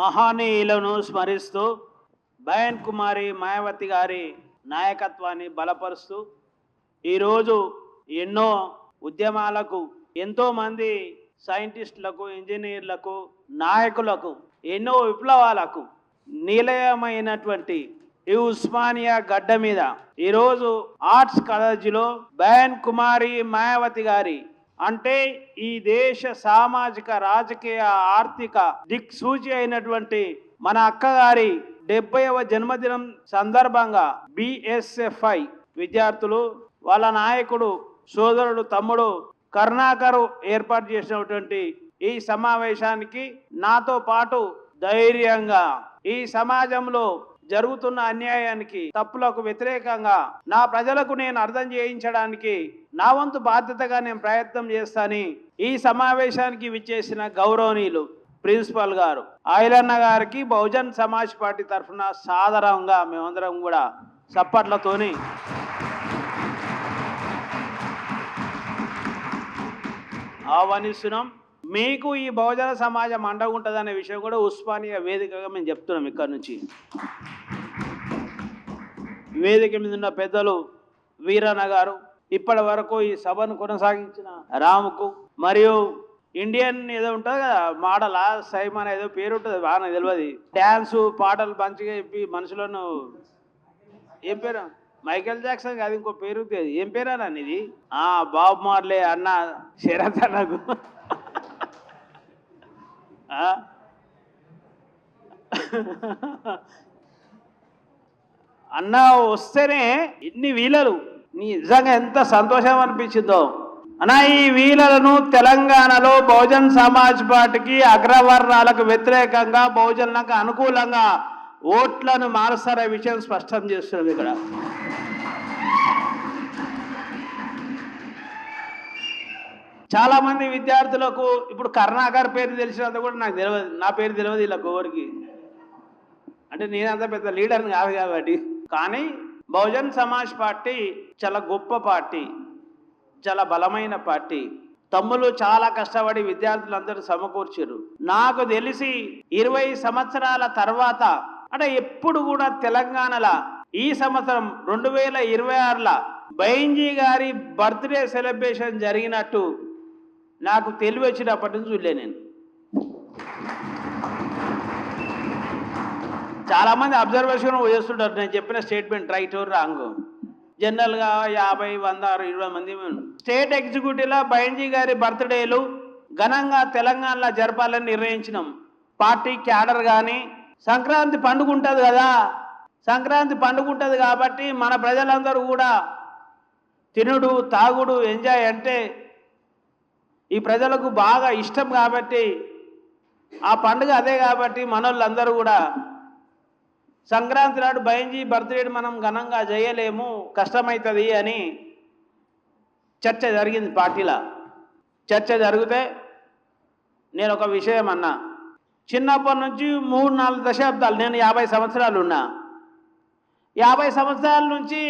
మహానీయులను స్మరిస్తూ బయన్ కుమారి మాయావతి గారి నాయకత్వాన్ని బలపరుస్తూ ఈరోజు ఎన్నో ఉద్యమాలకు ఎంతోమంది సైంటిస్టులకు ఇంజనీర్లకు నాయకులకు ఎన్నో విప్లవాలకు నిలయమైనటువంటి ఈ ఉస్మానియా గడ్డ మీద ఈరోజు ఆర్ట్స్ కాలేజీలో బయన్ కుమారి మాయావతి గారి అంటే ఈ దేశ సామాజిక రాజకీయ ఆర్థిక దిక్సూచి అయినటువంటి మన అక్కగారి 70వ జన్మదినం సందర్భంగా బిఎస్ఎఫ్ఐ విద్యార్థులు వాళ్ళ నాయకుడు సోదరుడు తమ్ముడు కరుణాకరు ఏర్పాటు చేసినటువంటి ఈ సమావేశానికి నాతో పాటు ధైర్యంగా ఈ సమాజంలో జరుగుతున్న అన్యాయానికి తప్పులకు వ్యతిరేకంగా నా ప్రజలకు నేను అర్థం చేయించడానికి నా వంతు బాధ్యతగా నేను ప్రయత్నం చేస్తానని ఈ సమావేశానికి విచ్చేసిన గౌరవనీయులు ప్రిన్సిపల్ గారు ఆయిలన్న గారికి బహుజన్ సమాజ్ పార్టీ తరఫున సాదరంగా మేమందరం కూడా చప్పట్లతోని ఆహ్వానిస్తున్నాం. మీకు ఈ బహుజన సమాజం అండగా ఉంటుందనే విషయం కూడా ఉస్మానియా వేదికగా మేము చెప్తున్నాం. ఇక్కడ నుంచి వేదిక మీద ఉన్న పెద్దలు వీరన్న గారు, ఇప్పటి వరకు ఈ సభను కొనసాగించిన రాముకు, మరియు ఇండియన్ ఏదో ఉంటుంది కదా మోడలా సైమన్ ఏదో పేరు ఉంటుంది బాగా తెలియదు, డ్యాన్సు పాటలు మంచిగా చెప్పి మనుషులను ఏం పేరు మైకేల్ జాక్సన్ కాదు ఇంకో పేరు ఏం పేరా నన్ను ఇది బాబ్ మార్లే అన్న శరత్ అన్నకు అన్న వస్తేనే ఇన్ని వీలలు నిజంగా ఎంత సంతోషం అనిపించిందో అన్న. ఈ వీలలను తెలంగాణలో బహుజన్ సమాజ్ పార్టీకి అగ్రవర్ణాలకు వ్యతిరేకంగా బహుజనులకు అనుకూలంగా ఓట్లను మారుస్తారనే విషయం స్పష్టం చేస్తున్నాం. ఇక్కడ చాలా మంది విద్యార్థులకు ఇప్పుడు కరుణాకర్ పేరు తెలిసినంత కూడా నాకు తెలియదు, నా పేరు తెలియదు వీళ్ళకి ఎవరికి, అంటే నేనంత పెద్ద లీడర్ని కాదు కాబట్టి. కానీ బహుజన్ సమాజ్ పార్టీ చాలా గొప్ప పార్టీ, చాలా బలమైన పార్టీ. తమ్ములు చాలా కష్టపడి విద్యార్థులందరూ సమకూర్చారు. నాకు తెలిసి 20 సంవత్సరాల తర్వాత అంటే ఎప్పుడు కూడా తెలంగాణలో ఈ సంవత్సరం 2026లో బైంజీ గారి బర్త్డే సెలబ్రేషన్ జరిగినట్టు నాకు తెలివి వచ్చినప్పటి నుంచి చూడలే. నేను చాలామంది అబ్జర్వేషన్ చేస్తుంటారు నేను చెప్పిన స్టేట్మెంట్ రైట్ ఓర్ రాంగ్. జనరల్గా 50, 100, 20 మంది స్టేట్ ఎగ్జిక్యూటివ్లో బైంజీ గారి బర్త్డేలు ఘనంగా తెలంగాణలో జరపాలని నిర్ణయించినాం. పార్టీ క్యాడర్ కానీ సంక్రాంతి పండుగ ఉంటుంది కదా, సంక్రాంతి పండుగ ఉంటుంది కాబట్టి మన ప్రజలందరూ కూడా తినుడు తాగుడు ఎంజాయ్ అంటే ఈ ప్రజలకు బాగా ఇష్టం కాబట్టి ఆ పండుగ అదే కాబట్టి మనోళ్ళందరూ కూడా సంక్రాంతి నాడు బైంజీ బర్త్డే మనం ఘనంగా చేయలేము, కష్టమవుతుంది అని చర్చ జరిగింది పార్టీలో. చర్చ జరిగితే నేను ఒక విషయం అన్నా, చిన్నప్పటి నుంచి 3-4 దశాబ్దాలు నేను 50 సంవత్సరాలు ఉన్నా. 50 సంవత్సరాల నుంచి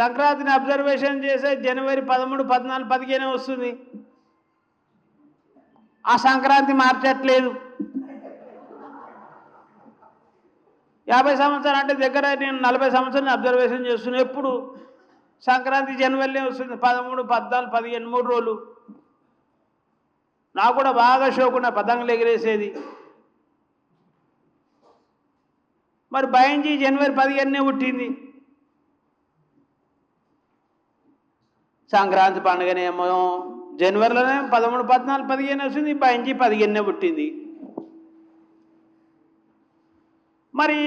సంక్రాంతిని అబ్జర్వేషన్ చేసే జనవరి 13, 14, 15 వస్తుంది. ఆ సంక్రాంతి మార్చట్లేదు. 50 సంవత్సరాలు అంటే దగ్గర నేను 40 సంవత్సరాలు అబ్జర్వేషన్ చేస్తున్నా. ఎప్పుడు సంక్రాంతి జనవరిలో వస్తుంది, 13, 14, 15 3 రోజులు. నాకు కూడా బాగా షోకున్న పతంగులు ఎగిరేసేది. మరి బైంజీ జనవరి 15నే పుట్టింది. సంక్రాంతి పండుగనేమో జనవరిలోనే 13, 14, 15 వస్తుంది, బైంజీ 15నే పుట్టింది. మరి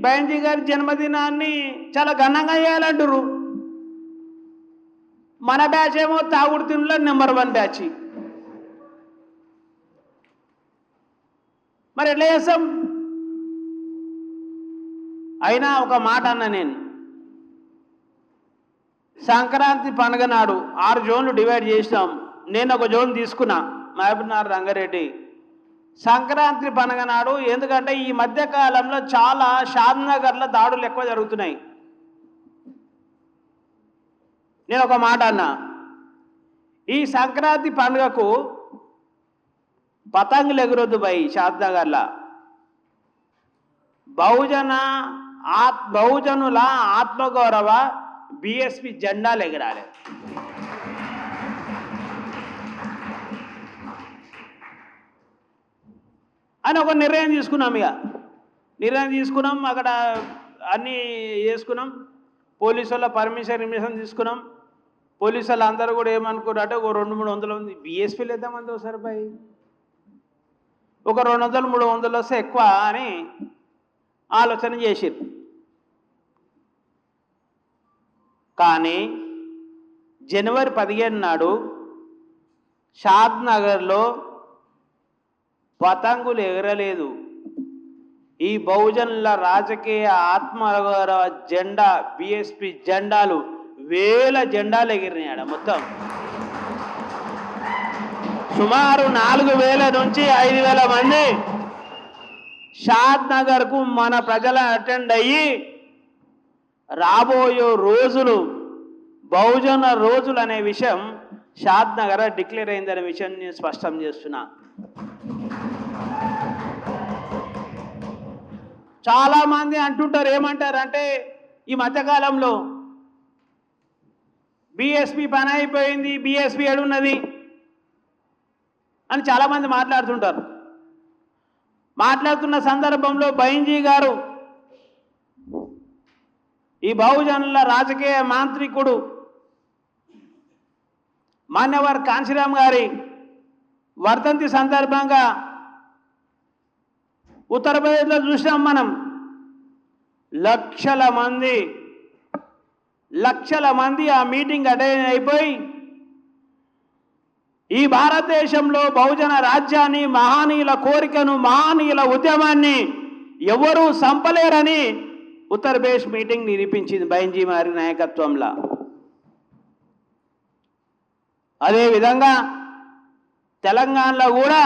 బైంజీ గారి జన్మదినాన్ని చాలా ఘనంగా చేయాలంటారు. మన బ్యాచ్ ఏమో తాగుడు తిండిలో నెంబర్ 1 బ్యాచ్. మరి ఎట్లా చేస్తాం? అయినా ఒక మాట అన్న, నేను సంక్రాంతి పండుగ నాడు 6 జోన్లు డివైడ్ చేసినాం. నేను ఒక జోన్ తీసుకున్నా, మహబూబ్నగర్ రంగారెడ్డి. సంక్రాంతి పండుగ నాడు ఎందుకంటే ఈ మధ్యకాలంలో చాలా షాద్నగర్లో దాడులు ఎక్కువ జరుగుతున్నాయి. నేను ఒక మాట అన్నా, ఈ సంక్రాంతి పండుగకు పతంగులు ఎగురొద్దు బై షాద్నగర్లో. బహుజనుల ఆత్మగౌరవ బీఎస్పీ జెండాలు ఎగరాలి. అని ఒక నిర్ణయం తీసుకున్నాం. నిర్ణయం తీసుకున్నాం, అక్కడ అన్నీ చేసుకున్నాం, పోలీసు వాళ్ళ పర్మిషన్ తీసుకున్నాం. పోలీసు వాళ్ళు అందరూ కూడా ఏమనుకున్నారంటే ఒక 200-300 మంది బీఎస్పీలు ఎంతమంది వస్తారు బాయ్, ఒక 200-300 వస్తే ఎక్కువ అని ఆలోచన చేసిరు. కానీ జనవరి 15 నాడు షాద్ నగర్లో పతంగులు ఎగరలేదు. ఈ బహుజనుల రాజకీయ ఆత్మగౌరవ జెండా బీఎస్పీ జెండాలు, వేల జెండాలు ఎగిరినాయి. మొత్తం సుమారు 4000 నుంచి 5000 మంది షాద్ నగర్కు మన ప్రజల అటెండ్ అయ్యి రాబోయే రోజులు బహుజన రోజులు అనే విషయం షాద్ నగర్ డిక్లేర్ అయిందనే విషయం నేను స్పష్టం చేస్తున్నా. చాలామంది అంటుంటారు, ఏమంటారంటే ఈ మధ్యకాలంలో బీఎస్పీ పని అయిపోయింది, బీఎస్పీ ఏడున్నది అని చాలామంది మాట్లాడుతుంటారు. మాట్లాడుతున్న సందర్భంలో బైంజీ గారు, ఈ బహుజనుల రాజకీయ మాంత్రికుడు మాన్యవర్ కాంశీరామ్ గారి వర్ధంతి సందర్భంగా ఉత్తరప్రదేశ్లో చూసినాం మనం. లక్షల మంది ఆ మీటింగ్ అటెండ్ అయిపోయి ఈ భారతదేశంలో బహుజన రాజ్యాన్ని, మహనీయుల కోరికను, మహనీయుల ఉద్యమాన్ని ఎవరూ సంపలేరని ఉత్తరప్రదేశ్ మీటింగ్ నిరూపించింది బైంజీ గారి నాయకత్వంలో. అదేవిధంగా తెలంగాణలో కూడా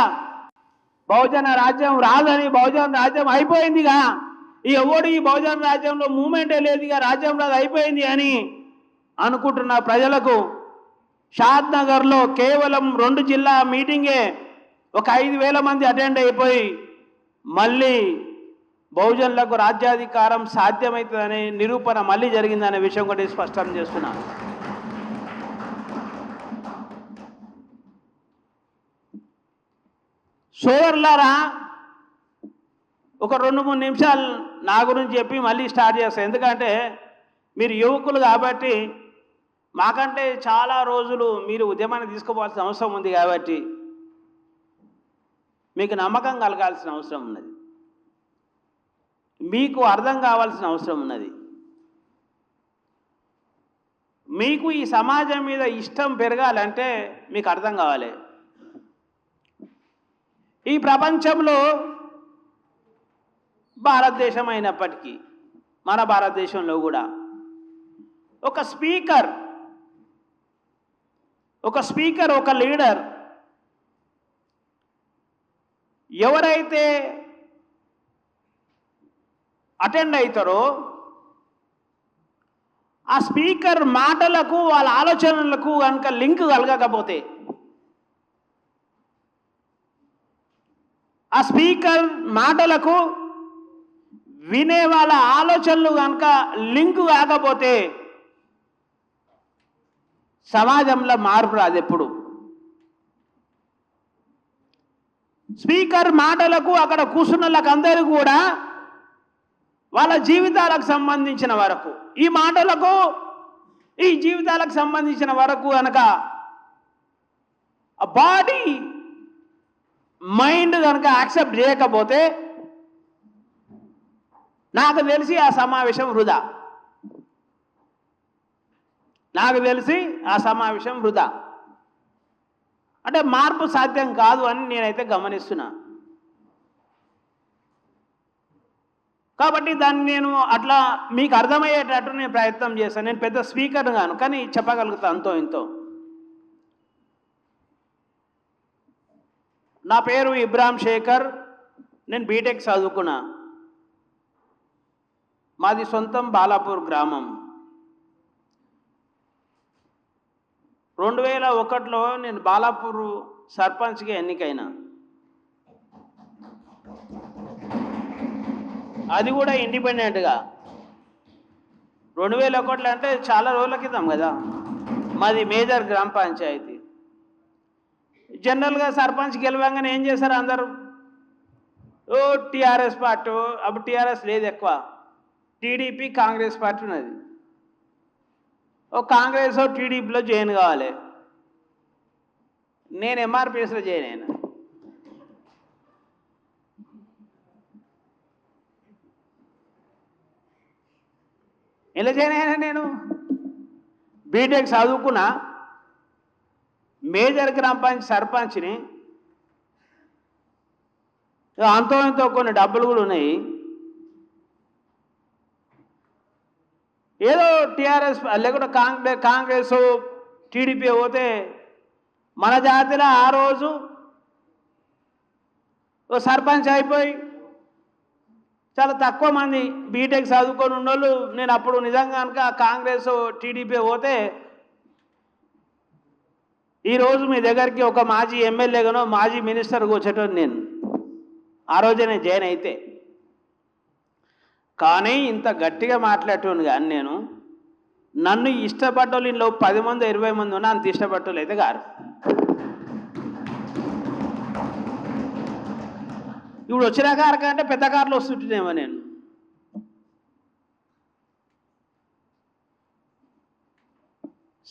బహుజన రాజ్యం రాదని, బహుజన రాజ్యం అయిపోయిందిగా, ఎవడు ఈ బహుజన రాజ్యంలో మూమెంటే లేదుగా, రాజ్యంలో అయిపోయింది అని అనుకుంటున్న ప్రజలకు షాద్ నగర్లో కేవలం 2 జిల్లా మీటింగే ఒక 5000 మంది అటెండ్ అయిపోయి మళ్ళీ బహుజనులకు రాజ్యాధికారం సాధ్యమవుతుందనే నిరూపణ మళ్ళీ జరిగిందనే విషయం కూడా స్పష్టం చేస్తున్నాను. సోదరులారా, ఒక 2-3 నిమిషాలు నా గురించి చెప్పి మళ్ళీ స్టార్ట్ చేస్తాను. ఎందుకంటే మీరు యువకులు కాబట్టి, మాకంటే చాలా రోజులు మీరు ఉద్యమాన్ని తీసుకోవాల్సిన అవసరం ఉంది కాబట్టి మీకు నమ్మకం కలగాల్సిన అవసరం ఉన్నది, మీకు అర్థం కావాల్సిన అవసరం ఉన్నది. మీకు ఈ సమాజం మీద ఇష్టం పెరగాలంటే మీకు అర్థం కావాలి. ఈ ప్రపంచంలో భారతదేశం అయినప్పటికీ మన భారతదేశంలో కూడా ఒక స్పీకర్, ఒక లీడర్ ఎవరైతే అటెండ్ అవుతారో ఆ స్పీకర్ మాటలకు, వాళ్ళ ఆలోచనలకు కనుక లింక్ కలగకపోతే, ఆ స్పీకర్ మాటలకు వినే వాళ్ళ ఆలోచనలు కనుక లింక్ కాకపోతే సమాజంలో మార్పు రాదు. ఎప్పుడు స్పీకర్ మాటలకు అక్కడ కూర్చున్న వాళ్ళకందరూ కూడా వాళ్ళ జీవితాలకు సంబంధించిన వరకు, ఈ మాటలకు ఈ జీవితాలకు సంబంధించిన వరకు కనుక ఆ బాడీ మైండ్ కనుక యాక్సెప్ట్ చేయకపోతే నాకు తెలిసి ఆ సమావేశం వృధా. అంటే మార్పు సాధ్యం కాదు అని నేనైతే గమనిస్తున్నా. కాబట్టి దాన్ని నేను అట్లా మీకు అర్థమయ్యేటట్టు నేను ప్రయత్నం చేస్తాను. నేను పెద్ద స్పీకర్ గాను, కానీ చెప్పగలుగుతా అంతో ఇంతో. నా పేరు ఇబ్రాహిం శేఖర్, నేను బీటెక్ చదువుకున్నా. మాది సొంతం బాలాపూర్ గ్రామం. 2001లో నేను బాలాపూర్ సర్పంచ్గా ఎన్నికైనా. అది కూడా ఇండిపెండెంట్గా 2001 అంటే చాలా రోజుల క్రితం కదా. మాది మేజర్ గ్రామ పంచాయతీ. జనరల్గా సర్పంచ్ గెలవంగానే ఏం చేశారు అందరూ? ఓ టీఆర్ఎస్ పార్టీ, అప్పుడు టీఆర్ఎస్ లేదు ఎక్కువ, టీడీపీ కాంగ్రెస్ పార్టీ ఉన్నది. ఓ కాంగ్రెస్ టీడీపీలో జాయిన్ కావాలి. నేను ఎంఆర్పిఎస్లో జాయిన్ అయినా. ఎలా జాయిన్ అయినా? నేను బీటెక్ చదువుకున్నా, మేజర్ గ్రామ పంచాయతీ సర్పంచ్ని, అంతో ఇంతో కొన్ని డబ్బులు కూడా ఉన్నాయి. ఏదో టీఆర్ఎస్ లేకుండా కాంగ్రెస్ టీడీపీ పోతే మన జాతిలో ఆ రోజు ఓ సర్పంచ్ అయిపోయి చాలా తక్కువ మంది బీటెక్ చదువుకొని ఉన్నోళ్ళు. నేను అప్పుడు నిజంగా కనుక కాంగ్రెస్ టీడీపీ పోతే ఈరోజు మీ దగ్గరికి ఒక మాజీ ఎమ్మెల్యేగానో మాజీ మినిస్టర్ వచ్చేటోని నేను ఆ రోజే నేను జాయిన్ అయితే. కానీ ఇంత గట్టిగా మాట్లాడేటోను కానీ నేను, నన్ను ఇష్టపడ్డోళ్ళు ఇంట్లో 10 మంది 20 మంది ఉన్నా అంత ఇష్టపడ్డోళ్ళు అయితే గారు. ఇప్పుడు వచ్చిన కారు కంటే పెద్ద కార్లు వస్తుంటేనేమో నేను.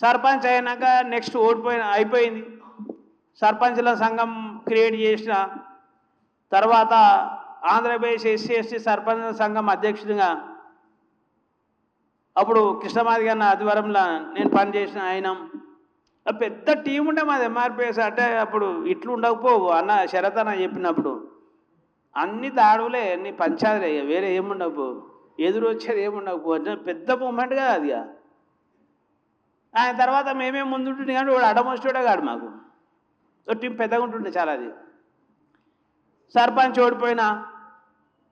సర్పంచ్ అయినాక నెక్స్ట్ అయిపోయింది. సర్పంచ్ల సంఘం క్రియేట్ చేసిన తర్వాత ఆంధ్రప్రదేశ్ SC/ST సర్పంచ్ సంఘం అధ్యక్షుడిగా అప్పుడు కృష్ణమాది గారి ఆధ్వర్యంలో నేను పనిచేసిన. ఆయన పెద్ద టీం ఉండే మాది ఎంఆర్పిఎస్. అంటే అప్పుడు ఇట్లు ఉండకపోవు అన్న శరత్ అన్న చెప్పినప్పుడు, అన్ని దాడులే, అన్ని పంచాయతీలే, వేరే ఏముండకపో, ఎదురు వచ్చేది ఏముండకపో. పెద్ద మూమెంట్గా అది. ఆయన తర్వాత మేమే ముందుంటుంది కానీ వాడు అడమొచ్చాడే కాడు. మాకు టీం పెద్దగా ఉంటుండే చాలా. అది సర్పంచ్ ఓడిపోయినా,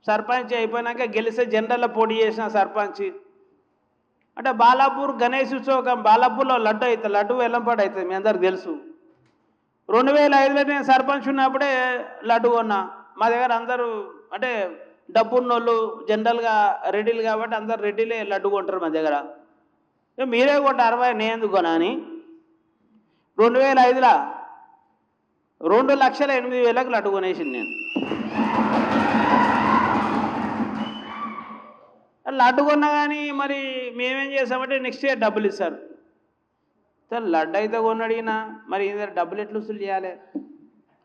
సర్పంచ్ అయిపోయినాక గెలిస్తే జనరల్లో పోటీ చేసిన సర్పంచ్. అంటే బాలాపూర్ గణేష్ ఉత్సవం, బాలాపూర్లో లడ్డు అవుతుంది, లడ్డు వెల్లంపాడు అవుతుంది, మీ అందరికి తెలుసు. 2005లో నేను సర్పంచ్ ఉన్నప్పుడే లడ్డు కొన్నా. మా దగ్గర అందరూ అంటే డబ్బున్నోళ్ళు జనరల్గా రెడీలు కాబట్టి అందరు రెడీలే లడ్డు కొంటారు మా దగ్గర. మీరే కొంటారు 60, నేను ఎందుకు కొనా అని 2005లో 2,08,000కి లడ్డు కొనేసింది నేను. లడ్డు కొన్నా కానీ మరి మేమేం చేసామంటే నెక్స్ట్ ఇయర్ డబ్బులు ఇస్తారు. లడ్డు అయితే కొన్నడిగినా మరి డబ్బులు ఎట్లు వసూలు చేయాలి,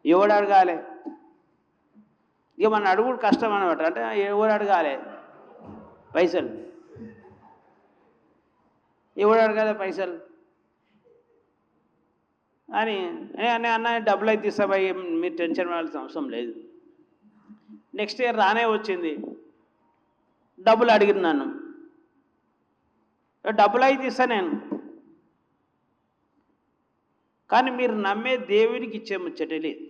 ఎవడు అడగాలి? ఇక మన అడుగుడు కష్టం అనమాట. అంటే ఎవడు అడగాలి పైసలు, ఎవడు అడగాలి పైసలు అని అన్న డబ్బులు అయితే ఇస్తా భయ్, మీరు టెన్షన్ పడాల్సిన అవసరం లేదు. నెక్స్ట్ ఇయర్ రానే వచ్చింది, డబ్బులు అడిగింది నన్ను. డబ్బులు అయితే ఇస్తా నేను, కానీ మీరు నమ్మే దేవుడికి ఇచ్చే ముచ్చటే లేదు.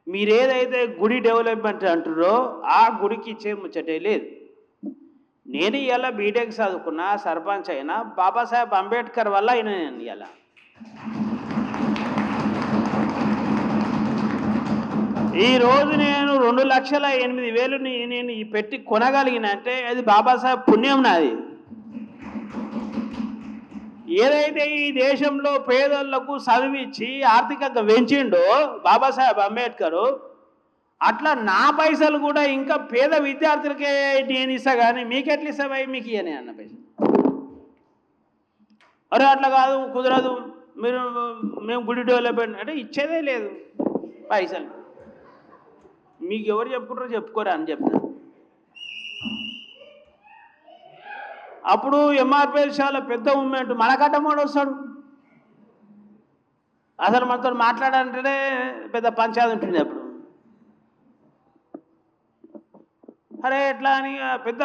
మీరేదైతే గుడి డెవలప్మెంట్ అంటారో ఆ గుడికి ఇచ్చే ముచ్చటే లేదు. నేను ఇలా బీటెక్ చదువుకున్నా, సర్పంచ్ అయినా బాబాసాహెబ్ అంబేద్కర్ వల్ల అయినా. నేను ఇలా ఈరోజు నేను 2,08,000 నేను పెట్టి కొనగలిగిన అంటే అది బాబాసాహెబ్ పుణ్యం నాది. ఏదైతే ఈ దేశంలో పేదోళ్లకు చదివించి ఆర్థికంగా పెంచిండో బాబాసాహెబ్ అంబేద్కర్, అట్లా నా పైసలు కూడా ఇంకా పేద విద్యార్థులకే నేను ఇస్తా, కానీ మీకెట్లా ఇస్తావై, మీకు ఇయనే అన్న పైసలు. అరే అట్లా కాదు, కుదరదు, మేము గుడి డెవలప్మెంట్ అంటే ఇచ్చేదే లేదు పైసలు. మీకు ఎవరు చెప్పుకుంటారో చెప్పుకోరా అని చెప్తా. అప్పుడు ఎంఆర్పిఎస్ చాలా పెద్ద మూమెంట్. మనకట్టమోడు వస్తాడు, అసలు మనతో మాట్లాడాలంటేనే పెద్ద పంచాయతీ ఉంటుంది అప్పుడు. అరే ఎట్లా అని పెద్ద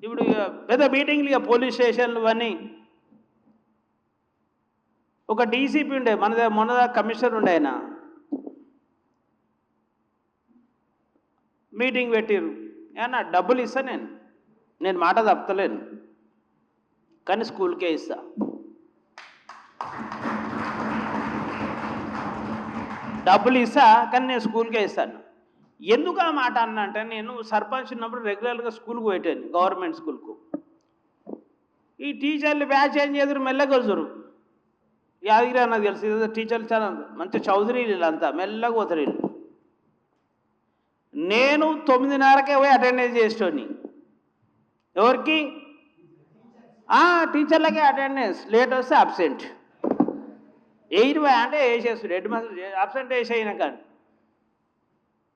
ఇప్పుడు పెద్ద మీటింగ్లు, ఇక పోలీస్ స్టేషన్లు ఇవన్నీ. ఒక డీసీపీ ఉండే మొన్న కమిషనర్ ఉండే, ఆయన మీటింగ్ పెట్టిరు. ఏమన్నా డబ్బులు ఇస్తా, నేను మాట తప్పలేను, కానీ స్కూల్కే ఇస్తా. డబ్బులు ఇస్తా కానీ నేను స్కూల్కే ఇస్తాను. ఎందుకు ఆ మాట అన్నా అంటే, నేను సర్పంచ్ ఉన్నప్పుడు రెగ్యులర్గా స్కూల్కి పోయేటాను, గవర్నమెంట్ స్కూల్కు. ఈ టీచర్లు బ్యాచ్ ఏం చేద్దరు, మెల్లగా వస్తారు. యాదగిరి నాకు తెలుసు, ఏదో టీచర్లు చాలా మంచి చౌదరీలు వీళ్ళంతా, మెల్లగా పోతారు వీళ్ళు. నేను 9:30కే పోయి అటెండెన్స్ చేసేటోని. ఎవరికి? టీచర్లకే అటెండెన్స్. లేట్ వస్తే అబ్సెంట్. 8 అంటే వేసేస్తాడు హెడ్ మాస్టర్, అబ్సెంట్ వేసేయినా కానీ.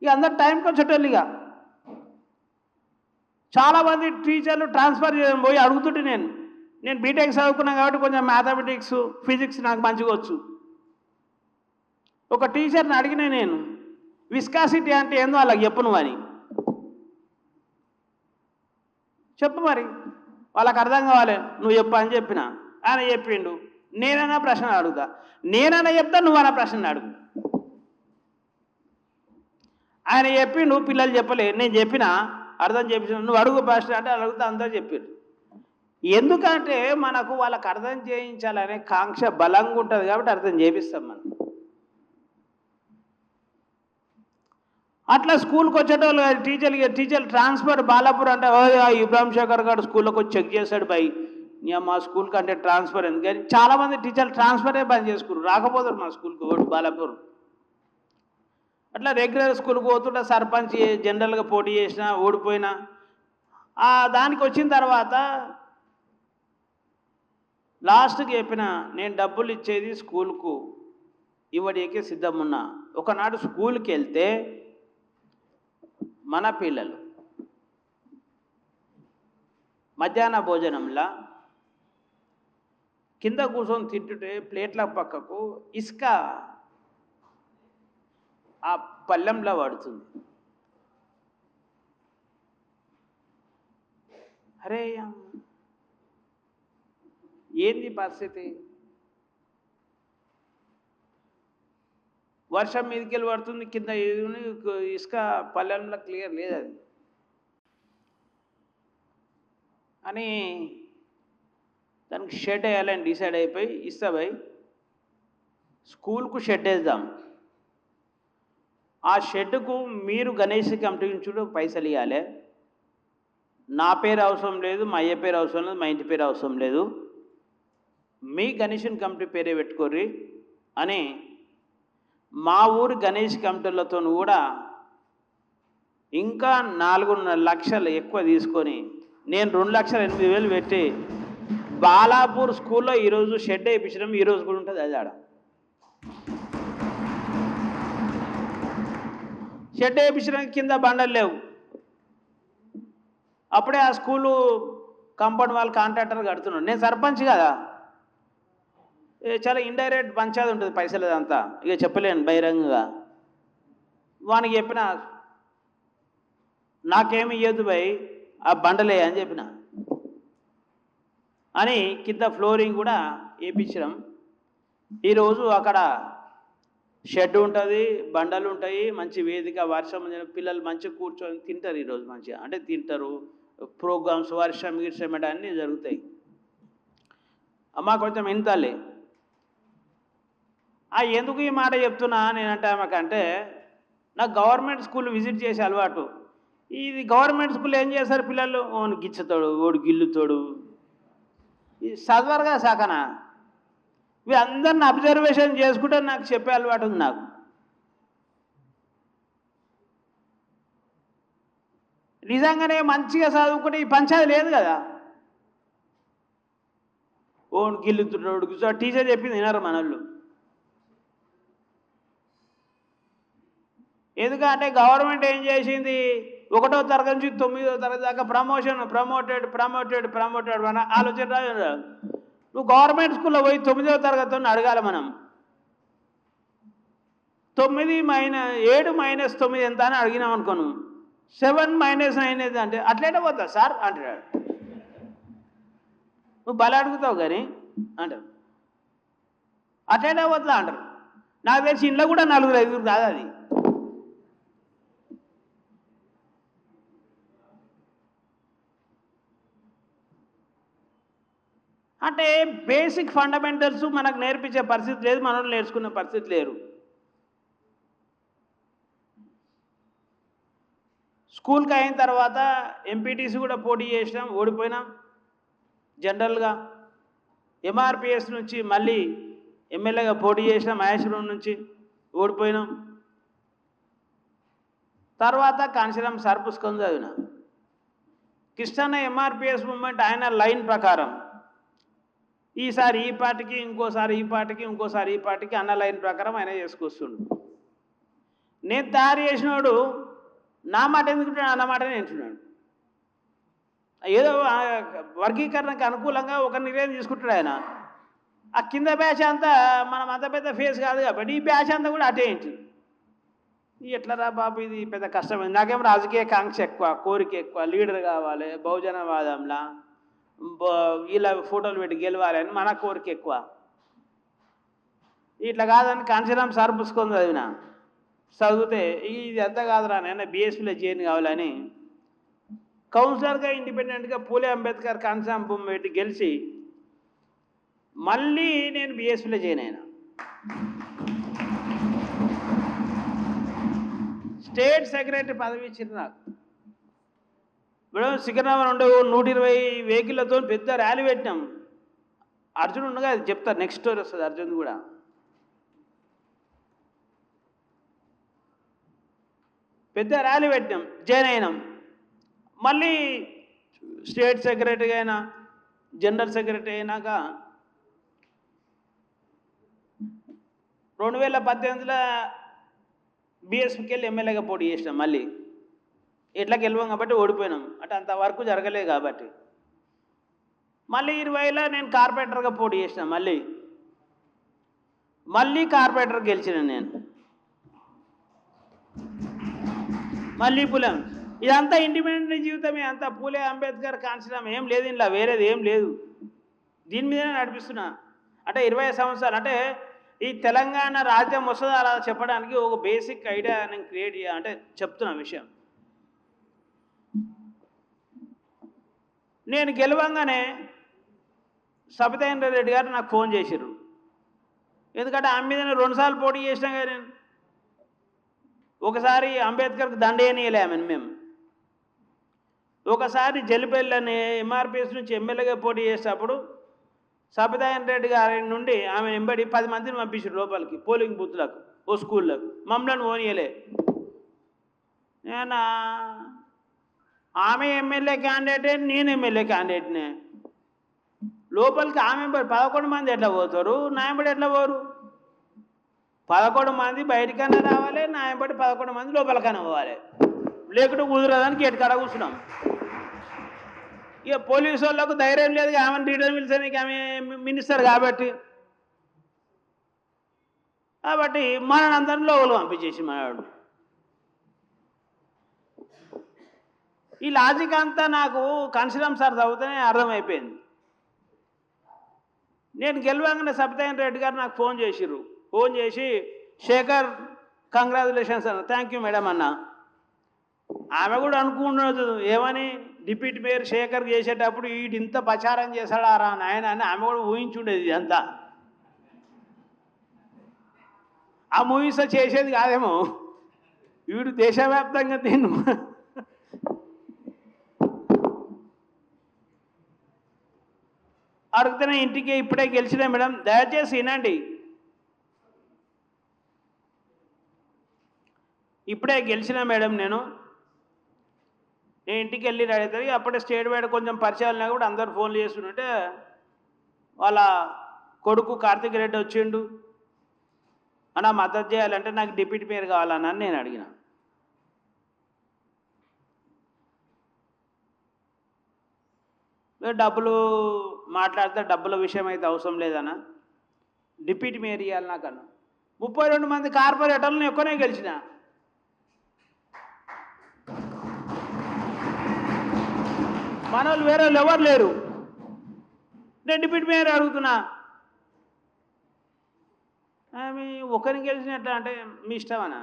ఇక అందరు టైంకి వచ్చేటోళ్ళు. ఇక చాలామంది టీచర్లు ట్రాన్స్ఫర్ చేయడం పోయి అడుగుతుంటే నేను బీటెక్ చదువుకున్నాను కాబట్టి కొంచెం మ్యాథమెటిక్స్ ఫిజిక్స్ నాకు మంచిగా వచ్చు. ఒక టీచర్ని అడిగిన నేను, విస్కాసిటీ అంటే ఏందో వాళ్ళకి చెప్పు నువ్వు అని. చెప్పు మరి, వాళ్ళకి అర్థం కావాలి, నువ్వు చెప్పు అని చెప్పిన. ఆయన చెప్పిండు. నేనైనా ప్రశ్న అడుగుతా, నేనైనా చెప్తా, నువ్వైనా ప్రశ్న అడుగు. ఆయన చెప్పిండు, పిల్లలు చెప్పలే, నేను చెప్పిన అర్థం చేపించిన, నువ్వు అడుగు ప్రశ్న అంటే అడుగుతా, అంతా చెప్పారు. ఎందుకంటే మనకు వాళ్ళకి అర్థం చేయించాలనే కాంక్ష బలంగా ఉంటుంది కాబట్టి అర్థం చేపిస్తాం మనం. అట్లా స్కూల్కి వచ్చేటోళ్ళు టీచర్లు ట్రాన్స్ఫర్ బాలాపూర్ అంటే ఇబ్రాహిం శేఖర్ గారు స్కూల్లోకి వచ్చి చెక్ చేశాడు బై, మా స్కూల్ కంటే ట్రాన్స్ఫర్ ఎందుకు కానీ చాలామంది టీచర్లు ట్రాన్స్ఫరే బంద్ చేసుకున్నారు, రాకపోతారు మా స్కూల్కి ఓటు బాలాపూర్. అట్లా రెగ్యులర్ స్కూల్కి పోతుంటే సర్పంచ్ జనరల్గా పోటీ చేసినా ఓడిపోయినా దానికి వచ్చిన తర్వాత లాస్ట్కి చెప్పిన, నేను డబ్బులు ఇచ్చేది స్కూల్కు ఇవ్వడానికే సిద్ధమున్నా. ఒకనాడు స్కూల్కి వెళ్తే మన పిల్లలు మధ్యాహ్న భోజనంలా కింద కూర్చొని తింటుంటే ప్లేట్ల పక్కకు ఇసుక ఆ పళ్ళెంలో పడుతుంది. అరే ఏంది పరిస్థితి? వర్షం మీదకి వెళ్ళి పడుతుంది, కింద ఇసుక పల్లెంలో క్లియర్ లేదు అది అని దానికి షెడ్ వేయాలని డిసైడ్ అయిపోయి, ఇస్తా భయ్ స్కూల్కు షెడ్ వేద్దాం, ఆ షెడ్కు మీరు గణేష్ కమిటీ నుంచి పైసలు ఇవ్వాలి, నా పేరు అవసరం లేదు, మా అయ్య పేరు అవసరం లేదు, మా ఇంటి పేరు అవసరం లేదు, మీ గణేషన్ కమిటీ పేరే పెట్టుకోర్రి అని మా ఊరు గణేష్ కమిటీలతో కూడా ఇంకా 4.5 లక్షలు ఎక్కువ తీసుకొని నేను 2,08,000 పెట్టి బాలాపూర్ స్కూల్లో ఈరోజు షెడ్ వేయించడం ఈరోజు కూడా ఉంటుంది. అది ఆడ షెడ్ వేయించడానికి కింద బండలు లేవు. అప్పుడే ఆ స్కూలు కాంపౌండ్ వాళ్ళు కాంట్రాక్టర్ కడుతున్నాడు. నేను సర్పంచ్ కదా, చాలా ఇండైరెక్ట్ పంచాది ఉంటుంది పైసలు అంతా, ఇక చెప్పలేను బహిరంగంగా. వానికి చెప్పిన, నాకేమి ఇవ్వద్దు భయ్, ఆ బండలే అని చెప్పిన అని కింద ఫ్లోరింగ్ కూడా వేయించడం. ఈరోజు అక్కడ షెడ్ ఉంటుంది, బండలు ఉంటాయి, మంచి వేదిక, వర్షం పిల్లలు మంచిగా కూర్చొని తింటారు. ఈరోజు మంచిగా అంటే తింటారు, ప్రోగ్రామ్స్ వర్షం గిర్షం అన్నీ జరుగుతాయి. అమ్మ కొంచెం ఇంతలే ఎందుకు ఈ మాట చెప్తున్నా నేనంటే ఆమెకంటే, నాకు గవర్నమెంట్ స్కూల్ విజిట్ చేసే అలవాటు. ఇది గవర్నమెంట్ స్కూల్ ఏం చేస్తారు పిల్లలు, ఓను గిచ్చుతాడు, ఓడు గిల్లుతాడు, ఇది చదవరుగా సాకనా. ఇవి అందరిని అబ్జర్వేషన్ చేసుకుంటే నాకు చెప్పే అలవాటు ఉంది. నాకు నిజంగానే మంచిగా చదువుకుంటే ఈ పంచాయతీ లేదు కదా. ఓన్ గిల్లుతున్నాడు, టీచర్ చెప్పింది వినరు మనోళ్ళు. ఎందుకంటే గవర్నమెంట్ ఏం చేసింది, 1వ తరగతి నుంచి 9వ తరగతి దాకా ప్రమోటెడ్ మన ఆలోచన. నువ్వు గవర్నమెంట్ స్కూల్లో పోయి 9వ తరగతితో అడగాలి మనం. 7 - 9 ఎంత అని అడిగినాం అనుకోను, 7 - 9 అంటే అట్లయితే పోతా సార్ అంటాడు. నువ్వు బల అడుగుతావు కానీ అంటారు, అట్లయితే పోతా అంటారు. నాకు తెలిసి ఇంట్లో కూడా 4-5 కాదు అది. అంటే బేసిక్ ఫండమెంటల్స్ మనకు నేర్పించే పరిస్థితి లేదు, మనల్ని నేర్చుకునే పరిస్థితి లేరు. స్కూల్కి అయిన తర్వాత ఎంపీటీసీ కూడా పోటీ చేసినాం, ఓడిపోయినాం. జనరల్గా ఎంఆర్పిఎస్ నుంచి మళ్ళీ ఎమ్మెల్యేగా పోటీ చేసినాం, మహేశ్వరం నుంచి ఓడిపోయినాం. తర్వాత కాంశీరాం సార్ పుస్తకం చదివిన. కృష్ణన్న ఎంఆర్పిఎస్ మూమెంట్ ఆయన లైన్ ప్రకారం ఈసారి ఈ పార్టీకి, ఇంకోసారి ఈ పార్టీకి, ఇంకోసారి ఈ పార్టీకి అన్న లైన్ ప్రకారం ఆయన చేసుకొస్తుండు. నేను తయారు చేసినోడు నా మాట ఎందుకుంటాడు, అన్న మాటనే వింటున్నాడు. ఏదో వర్గీకరణకు అనుకూలంగా ఒక నిర్ణయం తీసుకుంటాడు ఆయన. ఆ కింద బ్యాచ్ అంతా మనం అంత పెద్ద ఫేస్ కాదు కాబట్టి ఈ బ్యాచ్ అంతా కూడా అటే ఏంటి. ఎట్లరా బాబు, ఇది పెద్ద కష్టమైంది. నాకేమో రాజకీయ కాంక్ష ఎక్కువ, కోరిక ఎక్కువ, లీడర్ కావాలి, బహుజనవాదంలా వీళ్ళ ఫోటోలు పెట్టి గెలవాలి అని మన కోరిక ఎక్కువ. ఇట్లా కాదని కాంశీరాం సార్ పుస్తకం చదివిన. చదివితే ఇది ఎంత కాదురా, నేను బీఎస్పీలో చేయను కావాలని కౌన్సిలర్గా ఇండిపెండెంట్గా పూలే అంబేద్కర్ కాంశీరాం బొమ్మ పెట్టి గెలిచి మళ్ళీ నేను బీఎస్పీలో చేయను. అయినా స్టేట్ సెక్రటరీ పదవి ఇచ్చింది నాకు. మేడం శిఖరామన్ ఉండే 120 వెహికల్లతో పెద్ద ర్యాలీ పెట్టినాం. అర్జున్ ఉండగా అది చెప్తారు, నెక్స్ట్ స్టోరీ వస్తుంది అర్జున్ కూడా. పెద్ద ర్యాలీ పెట్టినాం, జాయిన్ అయినాం. మళ్ళీ స్టేట్ సెక్రటరీగా అయినా, జనరల్ సెక్రటరీ అయినాక 2018లో బీఎస్పీకి వెళ్ళి ఎమ్మెల్యేగా పోటీ చేసినాం. మళ్ళీ ఎట్లా గెలవం కాబట్టి ఓడిపోయినాం, అంటే అంత వరకు జరగలేదు కాబట్టి. మళ్ళీ 20లో నేను కార్పొరేటర్గా పోటీ చేసిన. మళ్ళీ కార్పొరేటర్ గెలిచిన నేను. మళ్ళీ పులెం. ఇదంతా ఇండిపెండెంట్ జీవితమే, అంతా పూలే అంబేద్కర్ కాంశీరాం ఏం లేదు, ఇలా వేరేది ఏం లేదు. దీని మీదనే నడిపిస్తున్నా. అంటే 20 సంవత్సరాలు, అంటే ఈ తెలంగాణ రాజ్యం వస్తుందా అలా చెప్పడానికి ఒక బేసిక్ ఐడియా నేను క్రియేట్ అంటే చెప్తున్నా విషయం. నేను గెలవంగానే సబితేంద్ర రెడ్డి గారు నాకు ఫోన్ చేశారు. ఎందుకంటే ఆమె మీద నేను 2 సార్లు పోటీ చేసినా కదా. నేను ఒకసారి అంబేద్కర్కి దండేయనీయలే ఆమెను మేము. ఒకసారి జలిపల్లి ఎంఆర్పిఎస్ నుంచి ఎమ్మెల్యేగా పోటీ చేసేటప్పుడు సబితాయన్ రెడ్డి గారి నుండి ఆమె వెంబడి 10 మందిని పంపించారు లోపలికి, పోలింగ్ బూత్లకు, ఓ స్కూళ్ళకు. మమ్మల్ని ఓనియలే. నేను ఆమె ఎమ్మెల్యే క్యాండిడేటే, నేను ఎమ్మెల్యే క్యాండిడేట్నే. లోపలికి ఆమె వెంబడి 11 మంది ఎట్లా పోతారు, నా వెంబడి ఎట్లా పోరు? 11 మంది బయటికన్నా రావాలి, నా వెంబడి 11 మంది లోపలికన్నా పోవాలి. లేకుంటే కుదరదని గేట్ కాడ కూర్చున్నాం. ఇక పోలీసు వాళ్ళకు ధైర్యం లేదు, ఆమెను రిటర్న్ పిలిచానికి, ఆమె మినిస్టర్ కాబట్టి మనని అందరిని లోపల పంపించేసి మనవాడు. ఈ లాజిక్ అంతా నాకు కాంశీరాం సార్ చదివితేనే అర్థమైపోయింది. నేను గెలవంగానే సబితాయన్ రెడ్డి గారు నాకు ఫోన్ చేసిర్రు. ఫోన్ చేసి, శేఖర్ కంగ్రాచులేషన్స్ అన్న. థ్యాంక్ యూ మేడం అన్న. ఆమె కూడా అనుకున్నది ఏమని, డిప్యూటీ మేయర్ శేఖర్ చేసేటప్పుడు వీడు ఇంత ప్రచారం చేశాడా రా నాయన అని ఆమె కూడా ఊహించుండేది. అంతా ఆ మూవీస్ చేసేది కాదేమో, వీడు దేశవ్యాప్తంగా దీన్ని అడుగుతున్నా. ఇంటికి ఇప్పుడే గెలిచినా మేడం, దయచేసి వినండి. ఇప్పుడే గెలిచినా మేడం, నేను ఇంటికి వెళ్ళి అడుగుతుంది. అప్పుడే స్టేట్ వైడ్ కొంచెం పరిచయాలు కూడా అందరు ఫోన్లు చేస్తుంటే వాళ్ళ కొడుకు కార్తిక్ రెడ్డి వచ్చిండు అన్న మద్దతు చేయాలంటే నాకు డిప్యూటీ మేయర్ కావాలన్నా నేను అడిగిన. డబ్బులు మాట్లాడితే డబ్బుల విషయం అయితే అవసరం లేదన్నా, డిప్యూటీ మేయర్ ఇవ్వాలి నాకన్నా. 32 మంది కార్పొరేటర్లను ఎక్కువనే గెలిచిన. మన వాళ్ళు వేరే వాళ్ళు ఎవరు లేరు. నేను డిప్యూటీ మేయర్ అడుగుతున్నా. ఆమె ఒకరిని గెలిచినట్లా అంటే మీ ఇష్టమనా,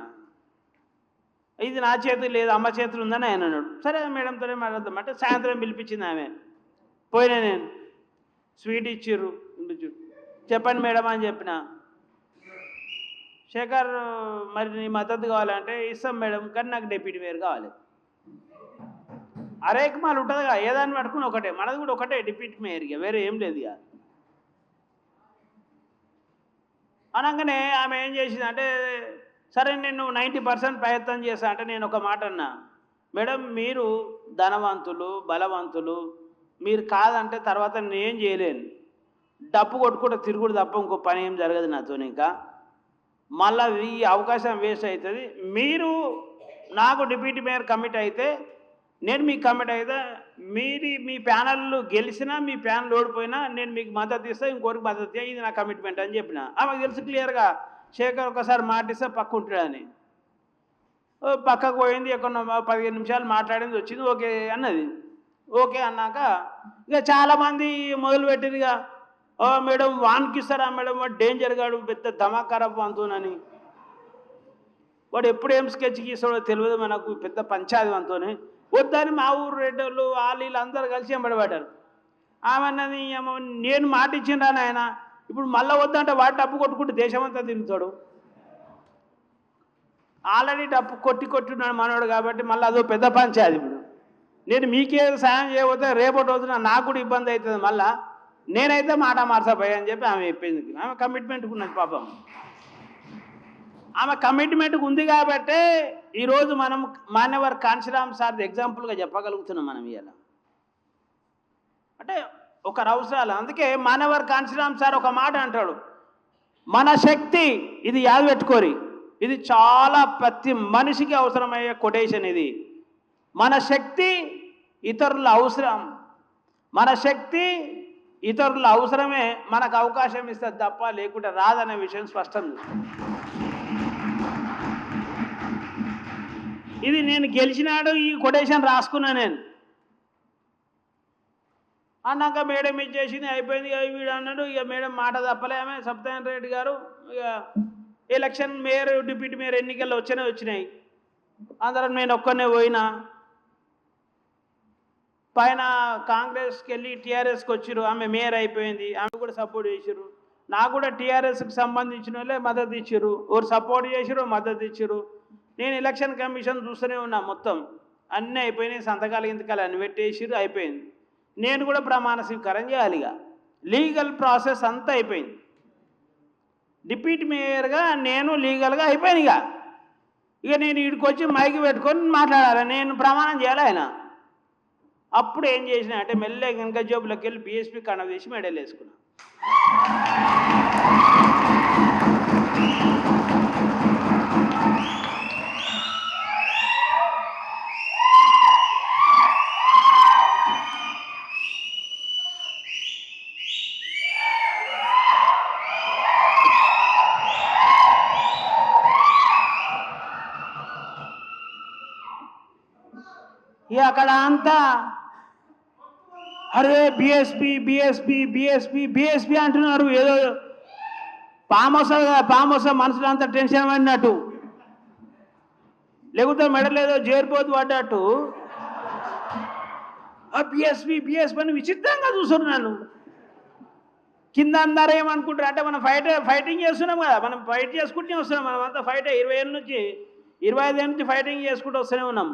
ఇది నా చేతులు లేదు అమ్మ చేతులు ఉందని ఆయన అన్నాడు. సరే మేడంతోనే మాట్లాడదాం అంటే సాయంత్రం పిలిపించింది ఆమె. పోయినా నేను, స్వీట్ ఇచ్చిర్రు, చెప్పండి మేడం అని చెప్పిన. శేఖర్ మరి నీ మద్దతు కావాలంటే ఇస్తాం మేడం, కానీ నాకు డిప్యూటీ మేయర్ కావాలి. అరేకమాలు ఉంటుందిగా, ఏదాన్ని పట్టుకుని ఒకటే, మనది కూడా ఒకటే డిప్యూటీ మేయర్గా, వేరే ఏం లేదు ఇక. అనగానే ఆమె ఏం చేసింది అంటే, సరే నేను 90% ప్రయత్నం చేశా అంటే, నేను ఒక మాట అన్నా, మేడం మీరు ధనవంతులు బలవంతులు, మీరు కాదంటే తర్వాత నేనేం చేయలేను, డప్పు కొట్టుకుంటూ తిరుగుడు తప్ప ఇంకో పని ఏం జరగదు నాతో, ఇంకా మళ్ళీ ఈ అవకాశం వేస్ట్ అవుతుంది. మీరు నాకు డిప్యూటీ మేయర్ కమిట్ అయితే నేను మీకు కమిట్ అయితే, మీరు మీ ప్యానల్ గెలిచినా మీ ప్యానల్ ఓడిపోయినా నేను మీకు మద్దతు ఇస్తా, ఇంకోరికి మద్దతు ఇస్తా, ఇది నా కమిట్మెంట్ అని చెప్పిన. ఆమెకు తెలుసు క్లియర్గా, శేఖర్ ఒకసారి మాటిస్తే పక్క ఉంటాడని. పక్కకు పోయింది, ఎక్కడ 15 నిమిషాలు మాట్లాడింది, వచ్చింది, ఓకే అన్నది. ఓకే అన్నాక ఇక చాలామంది మొదలుపెట్టింది ఇక, ఓ మేడం వానికి ఇస్తారా మేడం, వాడు డేంజర్ గాడు, పెద్ద ధమాకారపు వంతునని, వాడు ఎప్పుడు ఏం స్కెచ్ గీస్తాడో తెలియదు మనకు, పెద్ద పంచాయతీ వంతుని వద్దని మా ఊరు రెడ్డోళ్ళు వాళ్ళు అందరూ కలిసి ఎంబడబడ్డారు. ఆమె అన్నది, నేను మాట ఇచ్చిండ్రా నాయన, ఇప్పుడు మళ్ళీ వద్దంటే వాడు డప్పు కొట్టుకుంటూ దేశమంతా తిరుగుతాడు, ఆల్రెడీ డప్పు కొట్టున్నాడు మనవాడు, కాబట్టి మళ్ళీ అదో పెద్ద పంచాయతీ. ఇప్పుడు నేను మీకే సాయం చేయబోతే రేపటి రోజున నాకు కూడా ఇబ్బంది అవుతుంది, మళ్ళా నేనైతే మాట మార్చబోయా అని చెప్పి ఆమె చెప్పింది. ఆమె కమిట్మెంట్కి ఉన్నది పాపం, ఆమె కమిట్మెంట్కి ఉంది కాబట్టే ఈరోజు మనం మాన్యవర్ కాంశీరామ్ సార్ ఎగ్జాంపుల్గా చెప్పగలుగుతున్నాం మనం ఇలా. అంటే ఒకరి అవసరాలు, అందుకే మాన్యవర్ కాంశీరామ్ సార్ ఒక మాట అంటాడు, మన శక్తి, ఇది యాద పెట్టుకోరి, ఇది చాలా ప్రతి మనిషికి అవసరమయ్యే కొటేషన్ ఇది. మన శక్తి ఇతరుల అవసరం, మన శక్తి ఇతరుల అవసరమే మనకు అవకాశం ఇస్తుంది తప్ప లేకుంటే రాదనే విషయం స్పష్టం. ఇది నేను గెలిచినాడు ఈ కొటేషన్ రాసుకున్నా నేను అన్నాక మేడం ఇచ్చేసింది, అయిపోయింది. ఇక వీడు అన్నాడు, ఇక మేడం మాట తప్పలేమే. సత్యనారాయణ రెడ్డి గారు ఇక ఎలక్షన్ మేయర్ డిప్యూటీ మేయర్ ఎన్నికల్లో వచ్చినాయి, అందరం నేను ఒక్కనే పోయినా, పైన కాంగ్రెస్కి వెళ్ళి టీఆర్ఎస్కి వచ్చిర్రు, ఆమె మేయర్ అయిపోయింది, ఆమె కూడా సపోర్ట్ చేసిర్రు, నాకు కూడా టీఆర్ఎస్కి సంబంధించిన వాళ్ళే మద్దతు ఇచ్చిర్రు, ఒకరు సపోర్ట్ చేసిర్రు మద్దతు ఇచ్చిర్రు. నేను ఎలక్షన్ కమిషన్ చూస్తూనే ఉన్నా, మొత్తం అన్నీ అయిపోయినాయి, సంతకాలు ఇంతకాలు అన్ని పెట్టేసిర్రు, అయిపోయింది. నేను కూడా ప్రమాణ స్వీకారం చేయాలిగా, లీగల్ ప్రాసెస్ అంతా అయిపోయింది, డిప్యూటీ మేయర్గా నేను లీగల్గా అయిపోయాను. ఇక నేను వీడికి వచ్చి మైకి పెట్టుకొని మాట్లాడాలి, నేను ప్రమాణం చేయాలి ఆయన. అప్పుడు ఏం చేసిన అంటే మెల్లగా వెనక జోబులోకి వెళ్ళి బీఎస్పీ కండ వేసి మెడల్ వేసుకున్నా. ఇక అక్కడ అంతా అరే బీఎస్పీ బీఎస్పీ బీఎస్పీ బీఎస్పీ అంటున్నారు, ఏదో పామోస మనసులో అంతా టెన్షన్ పడినట్టు, లేకపోతే మెడలేదో జేరిపోతు పడ్డట్టు బీఎస్పీ బీఎస్పీ అని విచిత్రంగా చూస్తున్నారు నన్ను. కింద అందరూ ఏమనుకుంటారు అంటే మనం ఫైటింగ్ చేస్తున్నాం కదా, మనం ఫైట్ చేసుకుంటూనే వస్తున్నాం, మనం అంతా 25 ఏళ్ళ నుంచి ఫైటింగ్ చేసుకుంటూ వస్తూనే ఉన్నాం.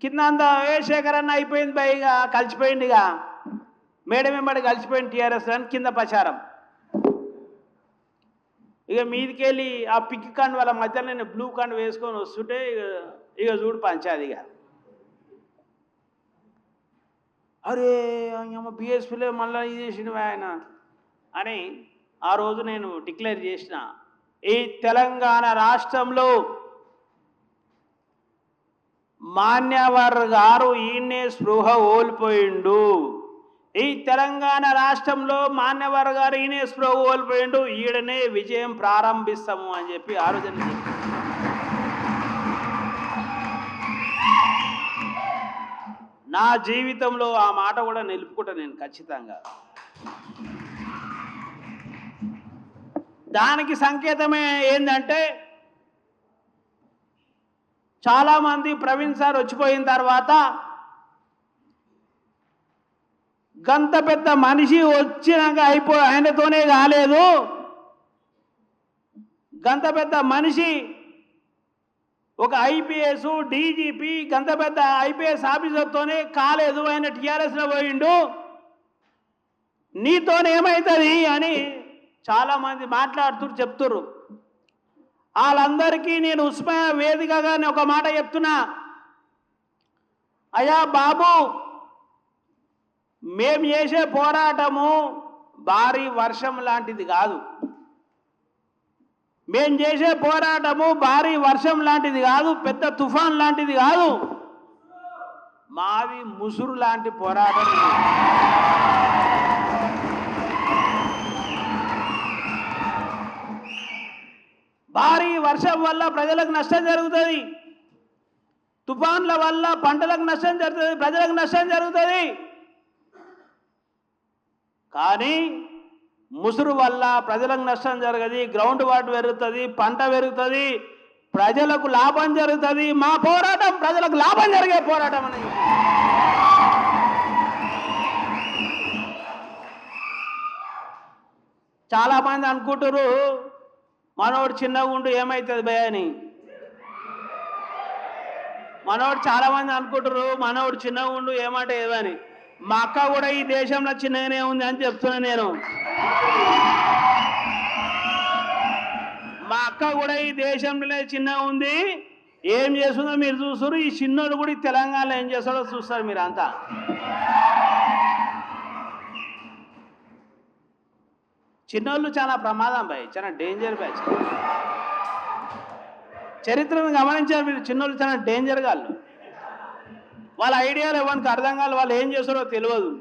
కింద అంతా శేఖర్ అన్న అయిపోయింది భయ్, ఇక కలిసిపోయింది, ఇక మేడం వెంబడి కలిసిపోయింది టీఆర్ఎస్ అని కింద ప్రచారం. ఇక మీదికెళ్ళి ఆ పిక్ కండ్ వాళ్ళ మధ్యలో నేను బ్లూ కండ్ వేసుకొని వస్తుంటే ఇక చూడు పంచాదిగా, అరే బీఎస్పీలో మళ్ళీ ఇది చేసిన ఆయన అని ఆ రోజు నేను డిక్లేర్ చేసిన. ఈ తెలంగాణ రాష్ట్రంలో మాన్యవర్ గారు ఈయనే స్పృహ ఓల్పోయిండు, ఈ తెలంగాణ రాష్ట్రంలో మాన్యవర్ గారు ఈయనే స్పృహ ఓల్పోయిండు, ఈడనే విజయం ప్రారంభిస్తాము అని చెప్పి ఆ రోజున నా జీవితంలో ఆ మాట కూడా నిలుపుకుంటా నేను ఖచ్చితంగా. దానికి సంకేతమే ఏంటంటే చాలామంది ప్రవీణ్ సార్ వచ్చిపోయిన తర్వాత గంత పెద్ద మనిషి వచ్చినాక ఆయనతోనే కాలేదు, గంత పెద్ద మనిషి ఒక ఐపీఎస్ డీజీపీ గంత పెద్ద ఐపీఎస్ ఆఫీసర్తోనే కాలేదు, ఆయన టీఆర్ఎస్లో పోయిండు, నీతోనేమవుతుంది అని చాలామంది మాట్లాడుతూ చెప్తుర్రు. వాళ్ళందరికీ నేను ఉస్మానియా వేదికగా ఒక మాట చెప్తున్నా, అయ్యా బాబు, మేము చేసే పోరాటము భారీ వర్షం లాంటిది కాదు, మేం చేసే పోరాటము భారీ వర్షం లాంటిది కాదు, పెద్ద తుఫాన్ లాంటిది కాదు, మాది ముసురు లాంటి పోరాటం. భారీ వర్షం వల్ల ప్రజలకు నష్టం జరుగుతుంది, తుఫాన్ల వల్ల పంటలకు నష్టం జరుగుతుంది, ప్రజలకు నష్టం జరుగుతుంది. కానీ ముసురు వల్ల ప్రజలకు నష్టం జరగదు, గ్రౌండ్ వాటర్ పెరుగుతుంది, పంట పెరుగుతుంది, ప్రజలకు లాభం జరుగుతుంది. మా పోరాటం ప్రజలకు లాభం జరిగే పోరాటం అనేది. చాలామంది అనుకుంటారు మనోడు చిన్నగా ఉండు ఏమవుతుంది భయ అని. మనోడు చాలామంది అనుకుంటారు మనోడు చిన్నగా ఉండు ఏమంటే ఏమని. మా అక్క కూడా ఈ దేశంలో చిన్నగానే ఉంది అని చెప్తున్నా నేను. మా అక్క కూడా ఈ దేశంలోనే చిన్నగా ఉంది, ఏం చేస్తుందో మీరు చూస్తారు. ఈ చిన్నోడు కూడా ఈ తెలంగాణలో ఏం చేస్తాడో చూస్తారు మీరు అంతా. చిన్నోళ్ళు చాలా ప్రమాదం బాయ్, చాలా డేంజర్ బ్యాచ్. చరిత్రను గమనించారు మీరు, చిన్నోళ్ళు చాలా డేంజర్ గాళ్ళు. వాళ్ళ ఐడియాలు ఎవరికి అర్థం కాదు, వాళ్ళు ఏం చేస్తారో తెలియదు.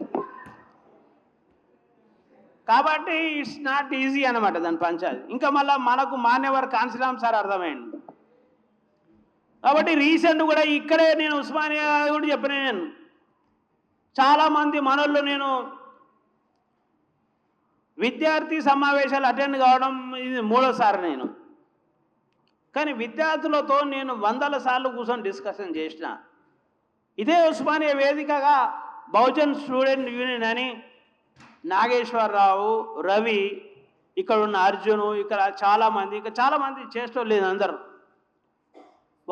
కాబట్టి ఇట్స్ నాట్ ఈజీ అనమాట దాని పంచాలి. ఇంకా మళ్ళీ మనకు మాన్యవర్ కాన్సీరామ్ సార్ అర్థమైంది. కాబట్టి రీసెంట్ కూడా ఇక్కడే నేను ఉస్మానియా కూడా చెప్పిన, నేను చాలామంది మనోళ్ళు నేను విద్యార్థి సమావేశాలు అటెండ్ కావడం ఇది 3వ నేను. కానీ విద్యార్థులతో నేను 100ల సార్లు కూర్చొని డిస్కషన్ చేసిన. ఇదే ఉస్మానియా వేదికగా బహుజన్ స్టూడెంట్ యూనియన్ అని నాగేశ్వరరావు, రవి, ఇక్కడ ఉన్న అర్జును, ఇక్కడ చాలామంది చేస్తలేదు అందరు.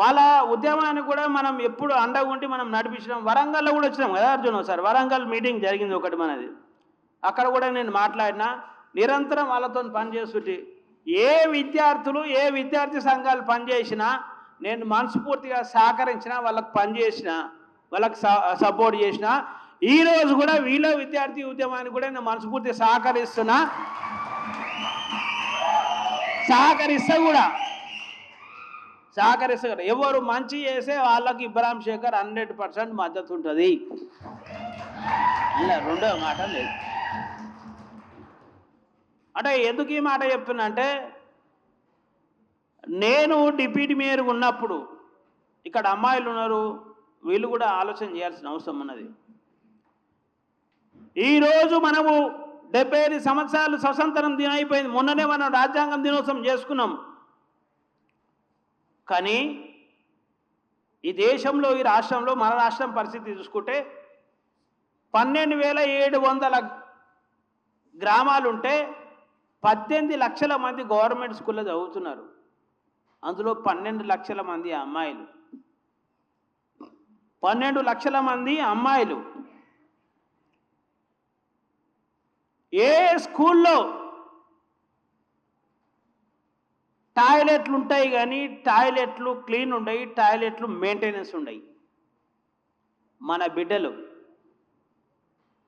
వాళ్ళ ఉద్యమాన్ని కూడా మనం ఎప్పుడు అండగుండి మనం నడిపించినాం. వరంగల్లో కూడా వచ్చినాం కదా అర్జున్ ఒకసారి, వరంగల్ మీటింగ్ జరిగింది ఒకటి మనది. అక్కడ కూడా నేను మాట్లాడినా, నిరంతరం వాళ్ళతో పనిచేస్తుంటే ఏ విద్యార్థి సంఘాలు పనిచేసినా నేను మనస్ఫూర్తిగా సహకరించిన, వాళ్ళకు పనిచేసిన, వాళ్ళకు సపోర్ట్ చేసిన. ఈరోజు కూడా వీళ్ళ విద్యార్థి ఉద్యమానికి కూడా నేను మనస్ఫూర్తిగా సహకరిస్తా కూడా. ఎవరు మంచి చేసే వాళ్ళకి ఇబ్రాహిం శేఖర్ 100% మద్దతు ఉంటుంది. ఇలా రెండో మాట లేదు. అంటే ఎందుకు ఈ మాట చెప్తున్నా అంటే, నేను డిప్యూటీ మేయర్ ఉన్నప్పుడు ఇక్కడ అమ్మాయిలు ఉన్నారు, వీళ్ళు కూడా ఆలోచన చేయాల్సిన అవసరం ఉన్నది. ఈరోజు మనము 75 సంవత్సరాలు స్వతంత్రం దినం అయిపోయింది. మొన్ననే మనం రాజ్యాంగం దినోత్సవం చేసుకున్నాం. కానీ ఈ దేశంలో, ఈ రాష్ట్రంలో, మన రాష్ట్రం పరిస్థితి చూసుకుంటే 12,700 గ్రామాలుంటే 18 లక్షల మంది గవర్నమెంట్ స్కూల్లో చదువుతున్నారు. అందులో 12 లక్షల మంది అమ్మాయిలు. 12 లక్షల మంది అమ్మాయిలు. ఏ స్కూల్లో టాయిలెట్లు ఉంటాయి కానీ టాయిలెట్లు క్లీన్ ఉండయి, టాయిలెట్లు మెయింటెనెన్స్ ఉండయి. మన బిడ్డలు,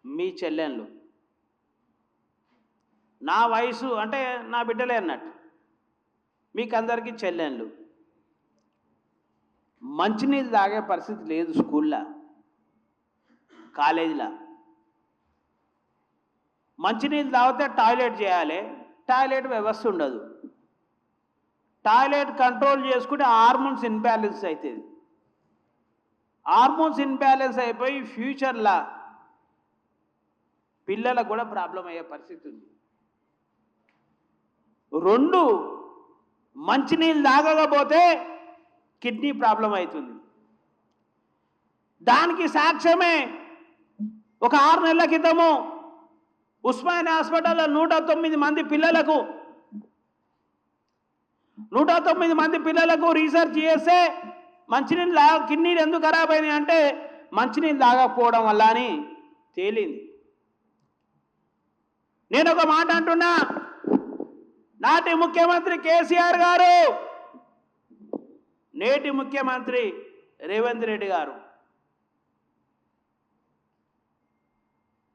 మీ చెల్లెళ్ళు, నా వయసు అంటే నా బిడ్డలే అన్నట్టు, మీకు అందరికీ చెల్లెళ్ళు, మంచినీళ్ళు తాగే పరిస్థితి లేదు స్కూల్లో, కాలేజీలో. మంచినీళ్ళు తాగితే టాయిలెట్ చేయాలి, టాయిలెట్ వ్యవస్థ ఉండదు. టాయిలెట్ కంట్రోల్ చేసుకుంటే హార్మోన్స్ ఇన్బ్యాలెన్స్ అవుతుంది. హార్మోన్స్ ఇన్బ్యాలెన్స్ అయిపోయి ఫ్యూచర్లో పిల్లలకు కూడా ప్రాబ్లం అయ్యే పరిస్థితి ఉంది. 2 మంచినీళ్ళు తాగకపోతే కిడ్నీ ప్రాబ్లం అవుతుంది. దానికి సాక్ష్యమే ఒక 6 నెలల క్రితము ఉస్మానియా హాస్పిటల్లో 109 మంది పిల్లలకు 109 మంది పిల్లలకు రీసెర్చ్ చేస్తే మంచినీళ్ళు కిడ్నీలు ఎందుకు ఖరాబ్ అయినాయి అంటే మంచినీళ్ళు తాగకపోవడం వల్ల అని తేలింది. నేను ఒక మాట అంటున్నా, నాటి ముఖ్యమంత్రి కేసీఆర్ గారు, నేటి ముఖ్యమంత్రి రేవంత్ రెడ్డి గారు,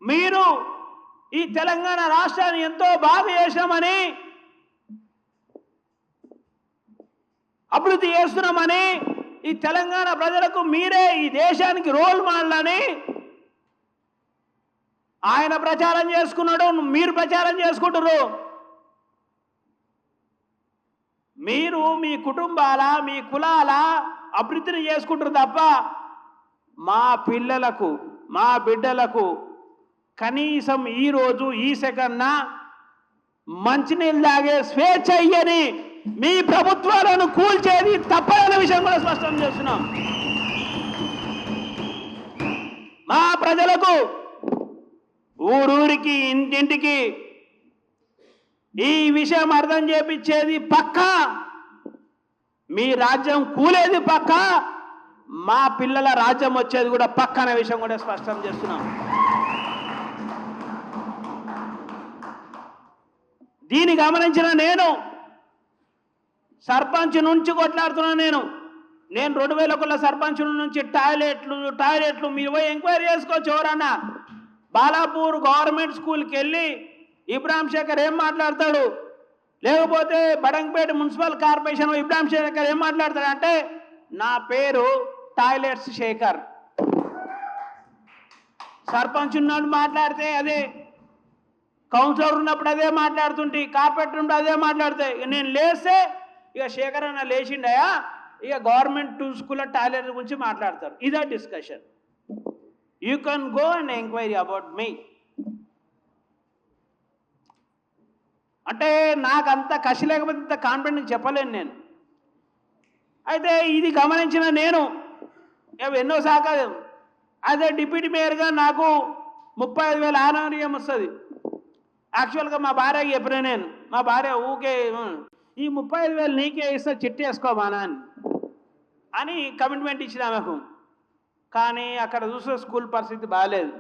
మీరు ఈ తెలంగాణ రాష్ట్రాన్ని ఎంతో బాగా చేశామని, అభివృద్ధి చేస్తున్నామని, ఈ తెలంగాణ ప్రజలకు మీరే ఈ దేశానికి రోల్ మోడల్ అని ఆయన ప్రచారం చేసుకున్నాడు, మీరు ప్రచారం చేసుకుంటారు. మీరు మీ కుటుంబాల మీ కులాల అభివృద్ధిని చేసుకుంటారు తప్ప మా పిల్లలకు మా బిడ్డలకు కనీసం ఈరోజు ఈ సెకండ్న మంచినీళ్ళు తాగే స్వేచ్ఛ ఇయ్యని మీ ప్రభుత్వాలను కూల్చేది తప్పదనే విషయం కూడా స్పష్టం చేస్తున్నాం. మా ప్రజలకు ఊరూరికి ఇంటింటికి ఈ విషయం అర్థం చేపించేది పక్కా, మీ రాజ్యం కూలేది పక్కా, మా పిల్లల రాజ్యం వచ్చేది కూడా పక్కా అనే విషయం కూడా స్పష్టం చేస్తున్నాం. దీన్ని గమనించిన నేను సర్పంచ్ నుంచి కొట్లాడుతున్నా. నేను 2001 సర్పంచ్ నుంచి టాయిలెట్లు మీరు పోయి ఎంక్వైరీ చేసుకోవచ్చు. ఎవరన్నా బాలాపూర్ గవర్నమెంట్ స్కూల్కి వెళ్ళి ఇబ్రాహిం శేఖర్ ఏం మాట్లాడతాడు, లేకపోతే బడంగపేట మున్సిపల్ కార్పొరేషన్ ఇబ్రాహిం శేఖర్ ఏం మాట్లాడతాడు అంటే నా పేరు టాయిలెట్స్ శేఖర్. సర్పంచ్ ఉన్నాడు మాట్లాడితే అదే, కౌన్సిలర్ ఉన్నప్పుడు అదే మాట్లాడుతుంటే, కార్పొరేటర్ ఉన్నప్పుడు అదే మాట్లాడితే, నేను లేస్తే ఇక శేఖర్ అన్న లేచిండయా ఇక గవర్నమెంట్ స్కూల్ టాయిలెట్ గురించి మాట్లాడతారు. ఇదే discussion. You can go and enquiry about me. అంటే నాకంత కసి లేకపోతే ఇంత కాన్ఫిడెంట్ చెప్పలేను నేను. అయితే ఇది గమనించిన నేను ఎన్నో శాఖ అదే డిప్యూటీ మేయర్గా నాకు 35,000 ఆనవరీయం వస్తుంది. యాక్చువల్గా మా భార్యకి చెప్పిన నేను, మా భార్య ఊకే ఈ 35,000 నీకే ఇస్తా చిట్టి వేసుకోమానా అని కమిట్మెంట్ ఇచ్చిన ఆమెకు. కానీ అక్కడ చూసే స్కూల్ పరిస్థితి బాగాలేదు.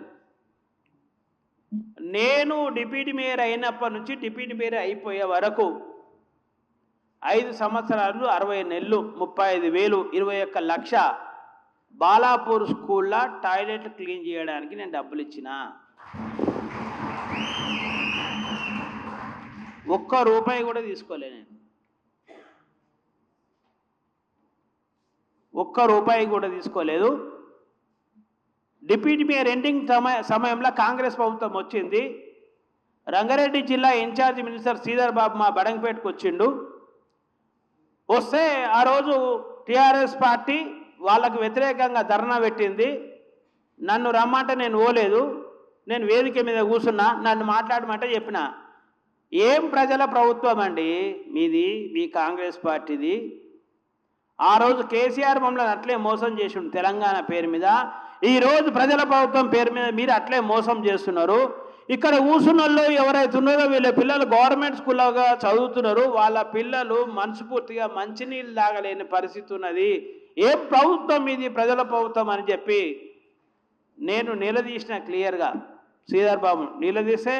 నేను డిప్యూటీ మేయర్ అయినప్పటి నుంచి డిప్యూటీ మేయర్ అయిపోయే వరకు 5 సంవత్సరాలు 60 నెలలు 35,000 21 లక్ష బాలాపూర్ స్కూల్లో టాయిలెట్లు క్లీన్ చేయడానికి నేను డబ్బులు ఇచ్చిన. ₹1 కూడా తీసుకోలే నేను. ₹1 కూడా తీసుకోలేదు. డిప్యూటీ మేయర్ ఎండింగ్ సమయంలో కాంగ్రెస్ ప్రభుత్వం వచ్చింది. రంగారెడ్డి జిల్లా ఇన్ఛార్జ్ మినిస్టర్ శ్రీధర్ బాబు మా బడంగపేటకు వచ్చిండు. వస్తే ఆ రోజు టీఆర్ఎస్ పార్టీ వాళ్ళకు వ్యతిరేకంగా ధర్నా పెట్టింది. నన్ను రమ్మంటే నేను పోలేదు. నేను వేదిక మీద కూర్చున్నా, నన్ను మాట్లాడమంటే చెప్పిన. ఏం ప్రజల ప్రభుత్వం అండి మీది, మీ కాంగ్రెస్ పార్టీది. ఆ రోజు కేసీఆర్ మమ్మల్ని అట్లే మోసం చేసిండు తెలంగాణ పేరు మీద. ఈరోజు ప్రజల ప్రభుత్వం పేరు మీద మీరు అట్లే మోసం చేస్తున్నారు. ఇక్కడ కూర్చున్న వాళ్ళు ఎవరైతే ఉన్నారో వీళ్ళ పిల్లలు గవర్నమెంట్ స్కూల్లోగా చదువుతున్నారు. వాళ్ళ పిల్లలు మనస్ఫూర్తిగా మంచినీళ్ళు తాగలేని పరిస్థితి ఉన్నది. ఏ ప్రభుత్వం ఇది, ప్రజల ప్రభుత్వం అని చెప్పి నేను నిలదీసిన క్లియర్గా. శ్రీధర్ బాబు నిలదీస్తే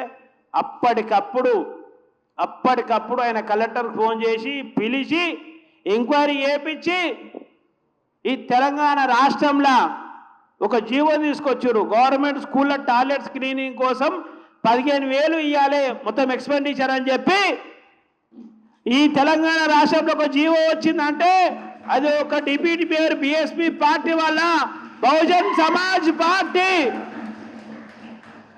అప్పటికప్పుడు ఆయన కలెక్టర్కి ఫోన్ చేసి పిలిచి ఎంక్వైరీ చేయించి ఈ తెలంగాణ రాష్ట్రంలో ఒక జీవో తీసుకొచ్చారు. గవర్నమెంట్ స్కూల్లో టాయిలెట్ స్క్రీనింగ్ కోసం 15,000 ఇవ్వాలి మొత్తం ఎక్స్పెండిచర్ అని చెప్పి ఈ తెలంగాణ రాష్ట్రంలో ఒక జీవో వచ్చిందంటే అది ఒక డిప్యూటీ మేయర్ బీఎస్పీ పార్టీ వల్ల, బహుజన్ సమాజ్ పార్టీ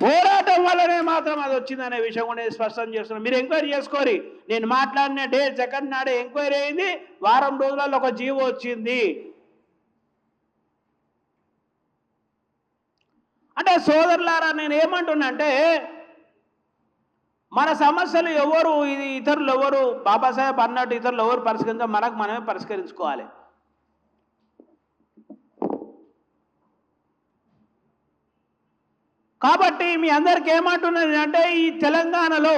పోరాటం వల్లనే మాత్రం అది వచ్చిందనే విషయం కూడా స్పష్టం చేస్తున్నాను. మీరు ఎంక్వైరీ చేసుకోరి. నేను మాట్లాడిన సెకండ్ నాడే ఎంక్వైరీ అయింది. వారం రోజులలో ఒక జీవో వచ్చింది. అంటే సోదరులారా, నేను ఏమంటున్నా అంటే మన సమస్యలు ఇతరులు ఎవరు బాబాసాహెబ్ అన్నట్టు ఇతరులు ఎవరు పరిష్కరించాలి, మనకు మనమే పరిష్కరించుకోవాలి. కాబట్టి మీ అందరికి ఏమంటున్నది అంటే ఈ తెలంగాణలో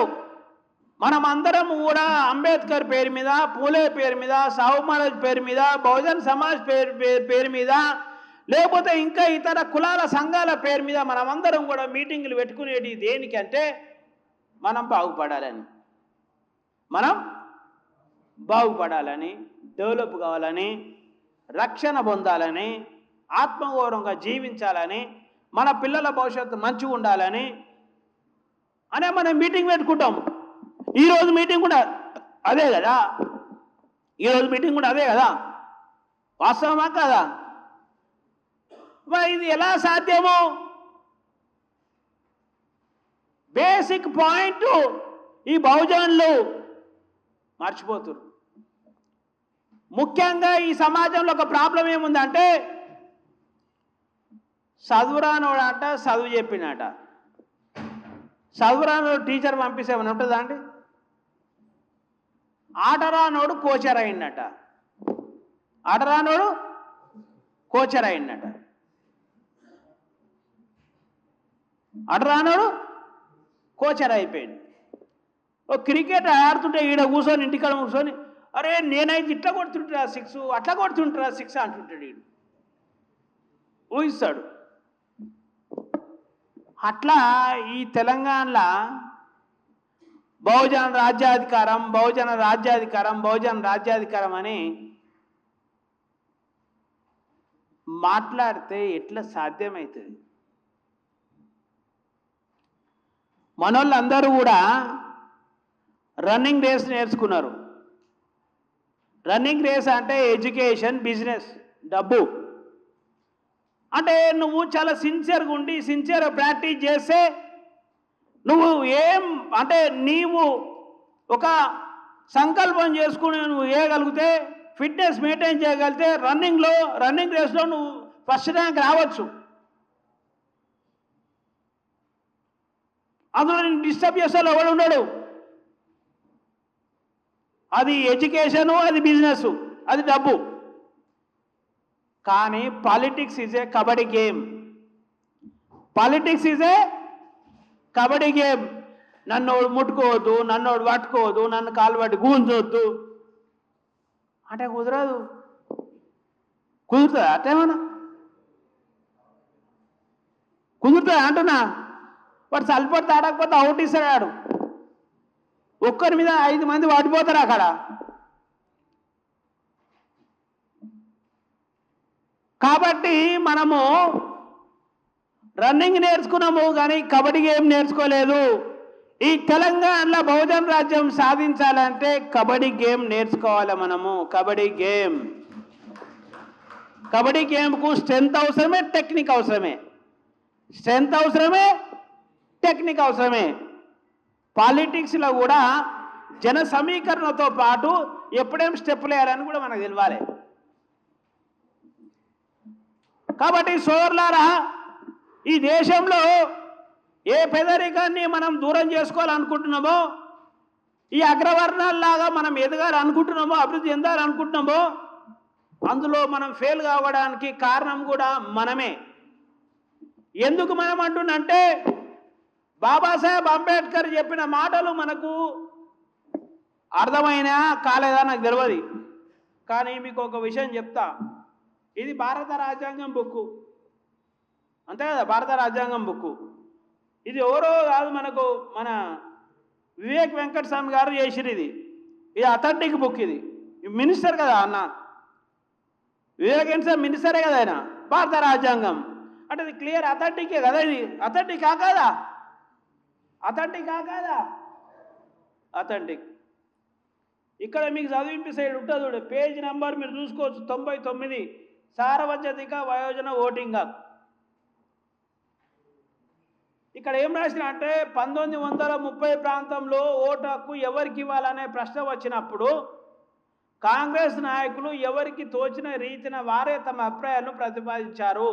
మనం అందరం కూడా అంబేద్కర్ పేరు మీద, పూలే పేరు మీద, సాహు మహారాజ్ పేరు మీద, బహుజన్ సమాజ్ పేరు మీద, లేకపోతే ఇంకా ఇతర కులాల సంఘాల పేరు మీద మనమందరం కూడా మీటింగులు పెట్టుకునేది దేనికంటే మనం బాగుపడాలని, డెవలప్ కావాలని, రక్షణ పొందాలని, ఆత్మగౌరవంగా జీవించాలని, మన పిల్లల భవిష్యత్తు మంచిగా ఉండాలని అనే మనం మీటింగ్ పెట్టుకుంటాం. ఈరోజు మీటింగ్ కూడా అదే కదా, వాస్తవమా కదా? మరి ఇది ఎలా సాధ్యము? బేసిక్ పాయింట్ ఈ బహుజనులు మర్చిపోతున్నారు. ముఖ్యంగా ఈ సమాజంలో ఒక ప్రాబ్లం ఏముందంటే, చదువురానోడంట చదువు చెప్పినట, చదువురానోడు టీచర్ పంపిస్తేమని ఉంటుందా అండి? ఆటరానోడు కోచర్ అయిందట, కోచర్ అయిపోయింది. ఓ క్రికెట్ ఆడుతుంటే ఈడ కూర్చొని, ఇంటికాడ కూర్చొని, అరే నేనైతే ఇట్లా కొడుతుంటా 6, అట్లా కొడుతుంటా 6 అంటుంటాడు. ఈడు ఊహిస్తాడు. అట్లా ఈ తెలంగాణలో బహుజన రాజ్యాధికారం అని మాట్లాడితే ఎట్లా సాధ్యమవుతుంది? మనోళ్ళందరూ కూడా రన్నింగ్ రేస్ నేర్చుకున్నారు. రన్నింగ్ రేస్ అంటే ఎడ్యుకేషన్, బిజినెస్, డబ్బు. అంటే నువ్వు చాలా సిన్సియర్గా ఉండి సిన్సియర్ ప్రాక్టీస్ చేస్తే నువ్వు నీవు ఒక సంకల్పం చేసుకుని నువ్వు వేయగలిగితే, ఫిట్నెస్ మెయింటైన్ చేయగలిగితే రన్నింగ్ రేస్లో నువ్వు ఫస్ట్ ర్యాంక్ రావచ్చు. అందులో నేను డిస్టర్బ్ చేసేవాళ్ళు ఎవడు ఉండడు. అది ఎడ్యుకేషను, అది బిజినెస్, అది డబ్బు. కానీ politics is a kabaddi game. నన్నోడు ముట్టుకోవద్దు, నన్నోడు పట్టుకోవద్దు, నన్ను కాలు పట్టి గూంచొద్దు అంటే కుదరదు. కుదురుతుందా? అట్టేమన్నా కుదురుతుందా అంటున్నా? వాడు చల్లిపడితే ఆడకపోతే అవుట్ ఇస్తాడు. ఒక్కరి మీద 5 మంది పడిపోతారు అక్కడ. కాబట్టి మనము రన్నింగ్ నేర్చుకున్నాము కానీ కబడ్డీ గేమ్ నేర్చుకోలేదు. ఈ తెలంగాణలో బహుజన రాజ్యం సాధించాలంటే కబడ్డీ గేమ్ నేర్చుకోవాలి. మనము కబడ్డీ గేమ్కు స్ట్రెంత్ అవసరమే, టెక్నిక్ అవసరమే. పాలిటిక్స్లో కూడా జన సమీకరణతో పాటు ఎప్పుడేం స్టెప్పులు వేయాలని కూడా మనకు తెలియాలి. కాబట్టి సోదరులారా, ఈ దేశంలో ఏ పేదరికాన్ని మనం దూరం చేసుకోవాలనుకుంటున్నామో, ఈ అగ్రవర్ణాల్లాగా మనం ఎదగాలనుకుంటున్నామో, అభివృద్ధి చెందాలనుకుంటున్నామో, అందులో మనం ఫెయిల్ కావడానికి కారణం కూడా మనమే. ఎందుకు మనం అంటున్నంటే, బాబాసాహెబ్ అంబేద్కర్ చెప్పిన మాటలు మనకు అర్థమైనా కాలేదా నాకు తెలియదు. కానీ మీకు ఒక విషయం చెప్తా. ఇది భారత రాజ్యాంగం బుక్కు, అంతే కదా, భారత రాజ్యాంగం బుక్కు. ఇది ఎవరో కాదు, మన వివేక్ వెంకట స్వామి గారు చేసిరు. ఇది అథెంటిక్ బుక్. ఇది మినిస్టర్ కదా అన్న, వివేక్ వెంకట స్వామి మినిస్టరే కదా ఆయన. భారత రాజ్యాంగం అంటే ఇది క్లియర్ అథెంటికే కదా. ఇది అథెంటిక్ కాదా? అథెంటిక్. ఇక్కడ మీకు చదివింపి సైడ్ ఉంటుంది చూడు, పేజ్ నెంబర్ మీరు చూసుకోవచ్చు, 99, సార్వజనిక వయోజన ఓటింగ్ హక్కు. ఇక్కడ ఏం రాసిన అంటే 1930 ప్రాంతంలో ఓటు హక్కు ఎవరికి ఇవ్వాలనే ప్రశ్న వచ్చినప్పుడు కాంగ్రెస్ నాయకులు ఎవరికి తోచిన రీతిన వారే తమ అభిప్రాయాలను ప్రతిపాదించారు.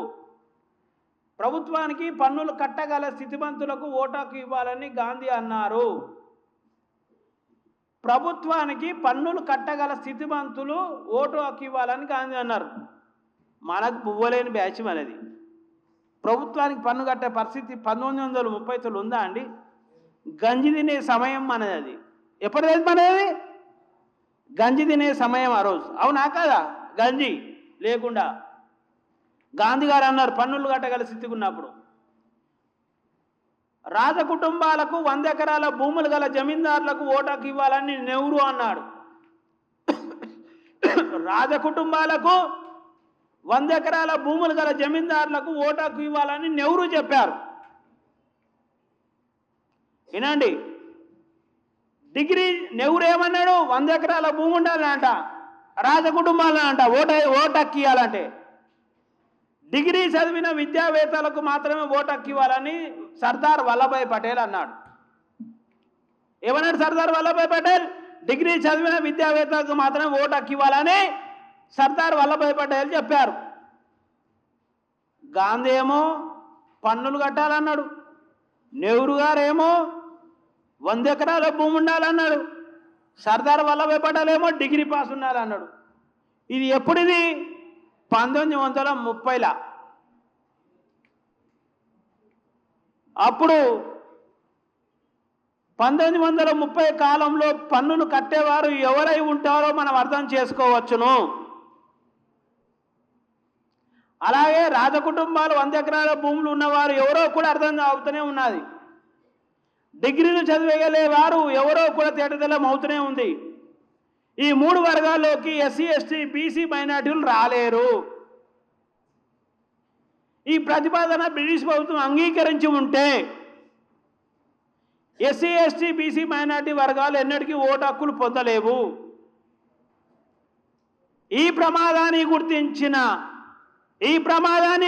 ప్రభుత్వానికి పన్నులు కట్టగల స్థితిమంతులకు ఓటు హక్కు ఇవ్వాలని గాంధీ అన్నారు. ప్రభుత్వానికి పన్నులు కట్టగల స్థితిమంతులు ఓటు హక్కు ఇవ్వాలని గాంధీ అన్నారు. మనకు పువ్వలేని బ్యాచ్ అనేది. ప్రభుత్వానికి పన్ను కట్టే పరిస్థితి 1930లో ఉందా అండి? గంజి తినే సమయం మనది అది. ఎప్పుడు మనది గంజి తినే సమయం ఆ రోజు, అవునా కాదా? గంజి లేకుండా గాంధీ గారు అన్నారు పన్నులు కట్టగల స్థితికి ఉన్నప్పుడు రాజకుటుంబాలకు 100 ఎకరాల భూములు గల జమీందారులకు ఓటాకు ఇవ్వాలని నెహ్రూ అన్నాడు. రాజకుటుంబాలకు 100 ఎకరాల భూములు గల జమీందారులకు ఓటాకు ఇవ్వాలని నెహ్రూ చెప్పారు. వినండి, డిగ్రీ నెహ్రూ ఏమన్నాడు? 100 ఎకరాల భూమి ఉండాలంట, రాజకుటుంబాలంట ఓటాకు ఇవ్వాలంటే. డిగ్రీ చదివిన విద్యావేత్తలకు మాత్రమే ఓటాకు ఇవ్వాలని సర్దార్ వల్లభాయ్ పటేల్ అన్నాడు. ఏమన్నాడు సర్దార్ వల్లభాయ్ పటేల్? డిగ్రీ చదివిన విద్యావేత్తలకు మాత్రమే ఓటాకు ఇవ్వాలని సర్దార్ వల్లభాయ్ పటేల్ చెప్పారు. గాంధీ ఏమో పన్నులు కట్టాలన్నాడు, నెహ్రూ గారేమో 100 ఎకరాల భూమి ఉండాలన్నాడు, సర్దార్ వల్లభాయ్ పటేల్ ఏమో డిగ్రీ పాస్ ఉండాలన్నాడు. ఇది ఎప్పుడిది? 1930ల. అప్పుడు 1930 కాలంలో పన్నులు కట్టేవారు ఎవరై ఉంటారో మనం అర్థం చేసుకోవచ్చును. అలాగే రాజకుటుంబాలు 100 ఎకరాల భూములు ఉన్నవారు ఎవరో కూడా అర్థం అవుతూనే ఉన్నది. డిగ్రీలు చదివేగలే వారు ఎవరో కూడా తేటతెల్లం అవుతూనే ఉంది. ఈ 3 వర్గాల్లోకి ఎస్సీ, ఎస్టీ, బీసీ, మైనార్టీలు రాలేరు. ఈ ప్రతిపాదన బ్రిటిష్ ప్రభుత్వం అంగీకరించి ఉంటే ఎస్సీ, ఎస్టీ, బీసీ, మైనార్టీ వర్గాలు ఎన్నటికీ ఓటు హక్కులు పొందలేవు. ఈ ప్రమాదాన్ని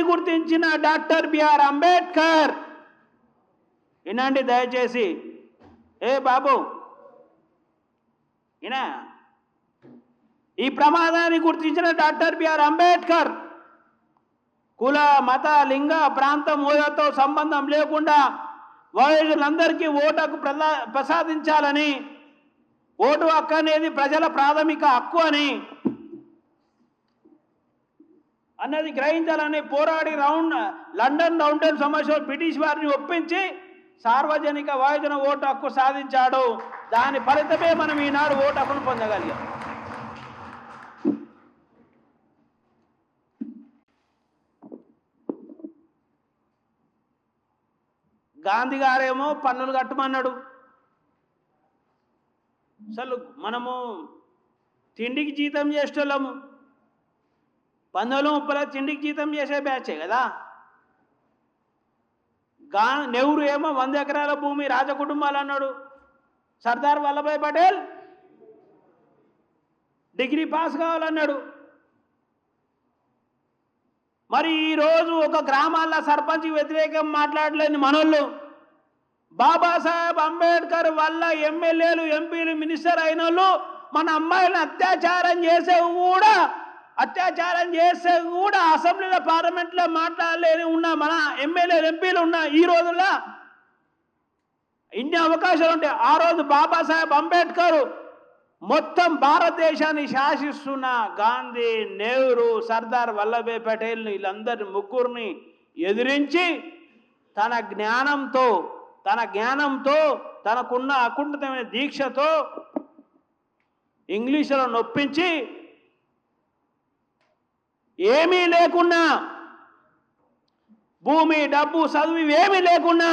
గుర్తించిన డాక్టర్ బిఆర్ అంబేద్కర్, వినండి దయచేసి, ఏ బాబు ఈయన, ఈ ప్రమాదాన్ని గుర్తించిన డాక్టర్ బిఆర్ అంబేద్కర్ కుల, మత, లింగ, ప్రాంతం, హోదాతో సంబంధం లేకుండా వయోజనులందరికీ ఓటుకు ప్రసాదించాలని, ఓటు హక్కు అనేది ప్రజల ప్రాథమిక హక్కు అన్నది గ్రహించాలని పోరాడి లండన్ రౌండ్ టేబుల్ సమావేశంలో బ్రిటిష్ వారిని ఒప్పించి సార్వజనిక వయోజన ఓటు హక్కు సాధించాడు. దాని ఫలితమే మనం ఈనాడు ఓటు హక్కును పొందగలిగాం. గాంధీ గారేమో పన్నులు కట్టమన్నాడు. అసలు మనము తిండికి జీతం చేసేటోళ్ళము, 1930లో తిండికి జీతం చేసే బ్యాచే కదా. నెహ్రూ ఏమో 100 ఎకరాల భూమి రాజకుటుంబాలు అన్నాడు. సర్దార్ వల్లభాయ్ పటేల్ డిగ్రీ పాస్ కావాలన్నాడు. మరి ఈరోజు ఒక గ్రామాల్లో సర్పంచ్కి వ్యతిరేకం మాట్లాడలేని మనోళ్ళు బాబాసాహెబ్ అంబేద్కర్ వల్ల ఎమ్మెల్యేలు, ఎంపీలు, మినిస్టర్ అయిన వాళ్ళు మన అమ్మాయిలను అత్యాచారం చేసే కూడా అసెంబ్లీలో, పార్లమెంట్లో మాట్లాడలేని ఉన్న మన ఎమ్మెల్యేలు, ఎంపీలు ఉన్న ఈ రోజుల్లో ఇన్ని అవకాశాలు ఉంటాయి. ఆ రోజు బాబాసాహెబ్ అంబేద్కర్ మొత్తం భారతదేశాన్ని శాసిస్తున్న గాంధీ, నెహ్రూ, సర్దార్ వల్లభాయ్ పటేల్ వీళ్ళందరి ముగ్గురిని ఎదిరించి తన జ్ఞానంతో తనకున్న అకుంఠితమైన దీక్షతో ఇంగ్లీషులో నొప్పించి ఏమీ లేకున్నా, భూమి, డబ్బు, చదువు ఏమీ లేకున్నా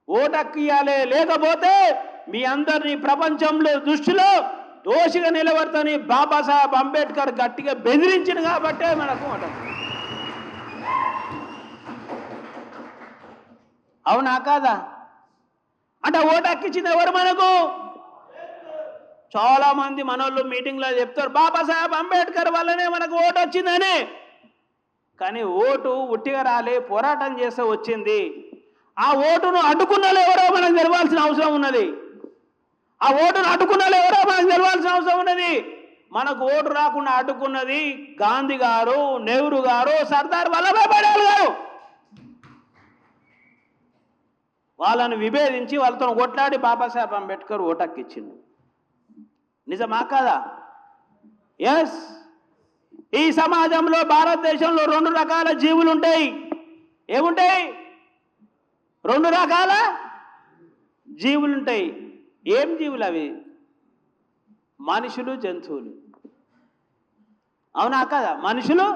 ఓటు హక్కు ఇవ్వాలి, లేకపోతే మీ అందరినీ ప్రపంచంలో దృష్టిలో దోషిగా నిలబడతాని బాబాసాహెబ్ అంబేద్కర్ గట్టిగా బెదిరించింది కాబట్టే మనకు అవునా కాదా? అంటే ఓటు హక్కు ఇచ్చింది ఎవరు మనకు? చాలా మంది మనోళ్ళు మీటింగ్లో చెప్తారు బాబాసాహెబ్ అంబేద్కర్ వల్లనే మనకు ఓటు వచ్చిందని. కానీ ఓటు ఉట్టిగా రాలే, పోరాటం చేస్తే వచ్చింది. ఆ ఓటును అడ్డుకున్న ఎవరో మనకు తెలవాల్సిన అవసరం ఉన్నది. మనకు ఓటు రాకుండా అడ్డుకున్నది గాంధీ గారు, నెహ్రూ గారు, సర్దార్ వల్లభాయ్ పటేల్ గారు. వాళ్ళను విభేదించి వాళ్ళతో కొట్లాడి బాబాసాహెబ్ అంబేద్కర్ ఓటు హక్కు ఇచ్చిండు. నిజమా కాదా? ఎస్. ఈ సమాజంలో, భారతదేశంలో 2 రకాల జీవులు ఉంటాయి. ఏముంటాయి? 2 రకాల జీవులు ఉంటాయి. ఏం జీవులు అవి? మనుషులు, జంతువులు. అవునా కదా? మనుషులు,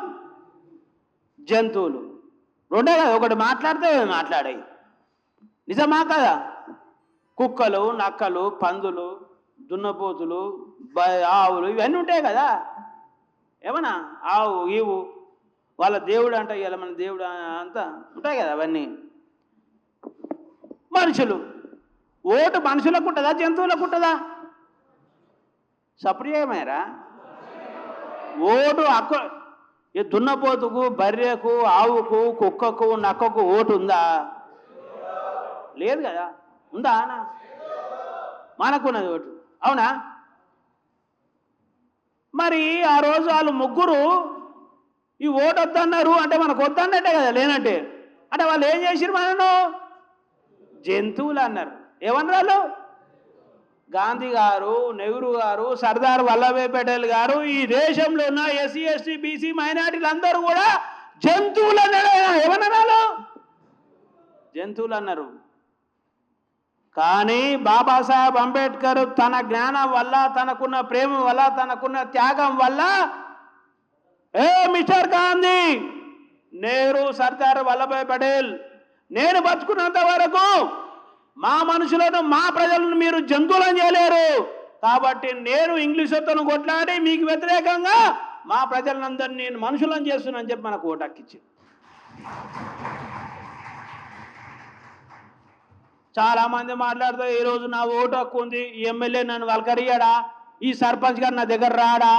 జంతువులు రెండే కదా. ఒకటి మాట్లాడితే మాట్లాడాయి. నిజమా కదా? కుక్కలు, నక్కలు, పందులు, దున్నపోతులు, ఆవులు ఇవన్నీ ఉంటాయి కదా. ఏమన్నా ఆవు ఈవు వాళ్ళ దేవుడు అంట, ఇలా మన దేవుడు అంతా ఉంటాయి కదా. అవన్నీ మనుషులు. ఓటు మనుషులకు ఉంటుందా, జంతువులకు ఉంటుందా? సప్రియమేరా ఓటు హక్కు. దున్నపోతుకు, బర్రెకు, ఆవుకు, కుక్కకు, నక్కకు ఓటు ఉందా? లేదు కదా. ఉందా అనా? మనకున్నది ఓటు. అవునా? మరి ఆ రోజు వాళ్ళు ముగ్గురు ఈ ఓటు వద్దన్నారు అంటే మనకు వద్దన్నట్టే కదా, లేనంటే. అంటే వాళ్ళు ఏం చేసిరు? మనను జంతువులు అన్నారు. ఏమన్నారు వాళ్ళు? గాంధీ గారు, నెహ్రూ గారు, సర్దార్ వల్లభాయ్ పటేల్ గారు ఈ దేశంలో ఉన్న ఎస్సీ, ఎస్టీ, బీసీ, మైనారిటీలు అందరూ కూడా జంతువులు అన్నారు. ఏమన్నారు? జంతువులు అన్నారు. కానీ బాబాసాహెబ్ అంబేద్కర్ తన జ్ఞానం వల్ల, తనకున్న ప్రేమ వల్ల, తనకున్న త్యాగం వల్ల, మిస్టర్ గాంధీ, నెహ్రూ, సర్దార్ వల్లభాయ్ పటేల్, నేను బతుకున్నంత వరకు మా మనుషులను, మా ప్రజలను మీరు జంతువులను చేయలేరు. కాబట్టి నేను ఇంగ్లీషుతో కొట్లాడి మీకు వ్యతిరేకంగా మా ప్రజలందరినీ నేను మనుషులను చేస్తున్నానని చెప్పి మనకు ఓటు హక్కిచ్చింది. చాలామంది మాట్లాడుతూ ఈరోజు నా ఓటు హక్కు ఉంది, ఈ ఎమ్మెల్యే నన్ను వల్కరియాడా, ఈ సర్పంచ్ గారు నా దగ్గర రాడా,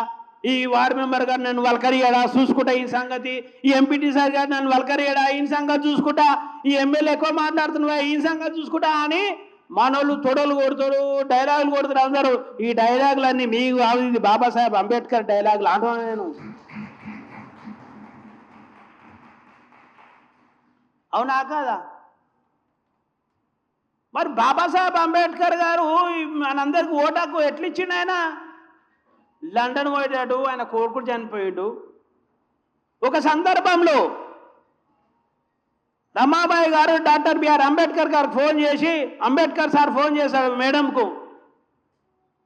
ఈ వార్డు మెంబర్ గారు నన్ను వల్కరియాడా చూసుకుంటా ఈ సంగతి, ఈ ఎంపీటీ సార్ గారు నన్ను వల్కరియాడా ఈ సంగతి చూసుకుంటా, ఈ ఎమ్మెల్యే ఎక్కువ మాట్లాడుతున్నావా ఈ సంగతి చూసుకుంటా అని మనోళ్ళు తొడలు కొడుతారు, డైలాగులు కొడుతారు అందరూ. ఈ డైలాగులన్నీ మీకు ఇది బాబాసాహెబ్ అంబేద్కర్ డైలాగులు అంటున్నాను నేను. అవునా కాదా? మరి బాబాసాహెబ్ అంబేద్కర్ గారు మనందరికి ఓటు హక్కు ఎట్లా ఇచ్చిండు? ఆయన లండన్ పోయేటాడు, ఆయన కొడుకు చనిపోయాడు. ఒక సందర్భంలో రమాబాయి గారు డాక్టర్ బిఆర్ అంబేద్కర్ గారికి ఫోన్ చేసి, అంబేద్కర్ సార్ ఫోన్ చేశాడు మేడంకు,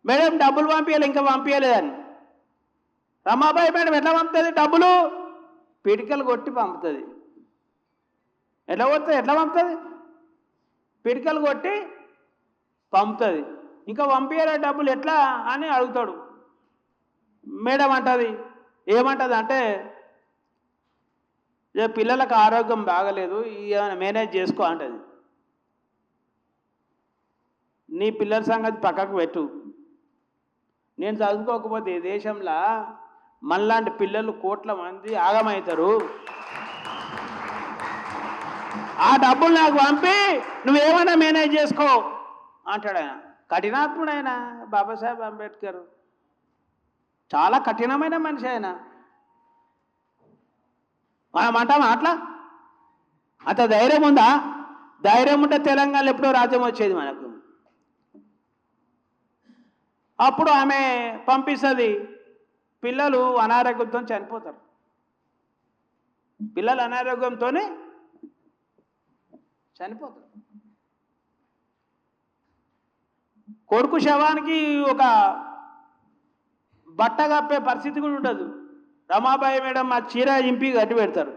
మేడం డబ్బులు పంపించాలి, ఇంకా పంపించలేదని. రమాబాయి మేడం ఎట్లా పంపుతుంది డబ్బులు? పిడికలు కొట్టి పంపుతుంది. ఎట్లా పంపుతుంది? పిడికలు కొట్టి పంపుతుంది. ఇంకా పంపించాలి డబ్బులు ఎట్లా అని అడుగుతాడు. మేడం అంటుంది, ఏమంటుంది అంటే, పిల్లలకు ఆరోగ్యం బాగలేదు, ఏమైనా మేనేజ్ చేసుకో అంటది. నీ పిల్లల సంగతి పక్కకు పెట్టు, నేను చదువుకోకపోతే ఈ దేశంలో మనలాంటి పిల్లలు కోట్ల మంది ఆగమవుతారు. ఆ డబ్బులు నాకు పంపి నువ్వేమైనా మేనేజ్ చేసుకో అంటాడు ఆయన. కఠినాత్ముడైన బాబాసాహెబ్ అంబేద్కర్ చాలా కఠినమైన మనిషి ఆయన. మనం అంటామా అట్లా? అంత ధైర్యం ఉందా? ధైర్యం ఉంటే తెలంగాణలో ఎప్పుడో రాజ్యం వచ్చేది మనకు. అప్పుడు ఆమె పంపిస్తుంది, పిల్లలు అనారోగ్యంతో చనిపోతారు. పిల్లలు అనారోగ్యంతోనే చనిపోతారు. కొడుకు శవానికి ఒక బట్ట కప్పే పరిస్థితి కూడా ఉండదు. రమాబాయి మేడం ఆ చీర ఇంపి కట్టి పెడతారు.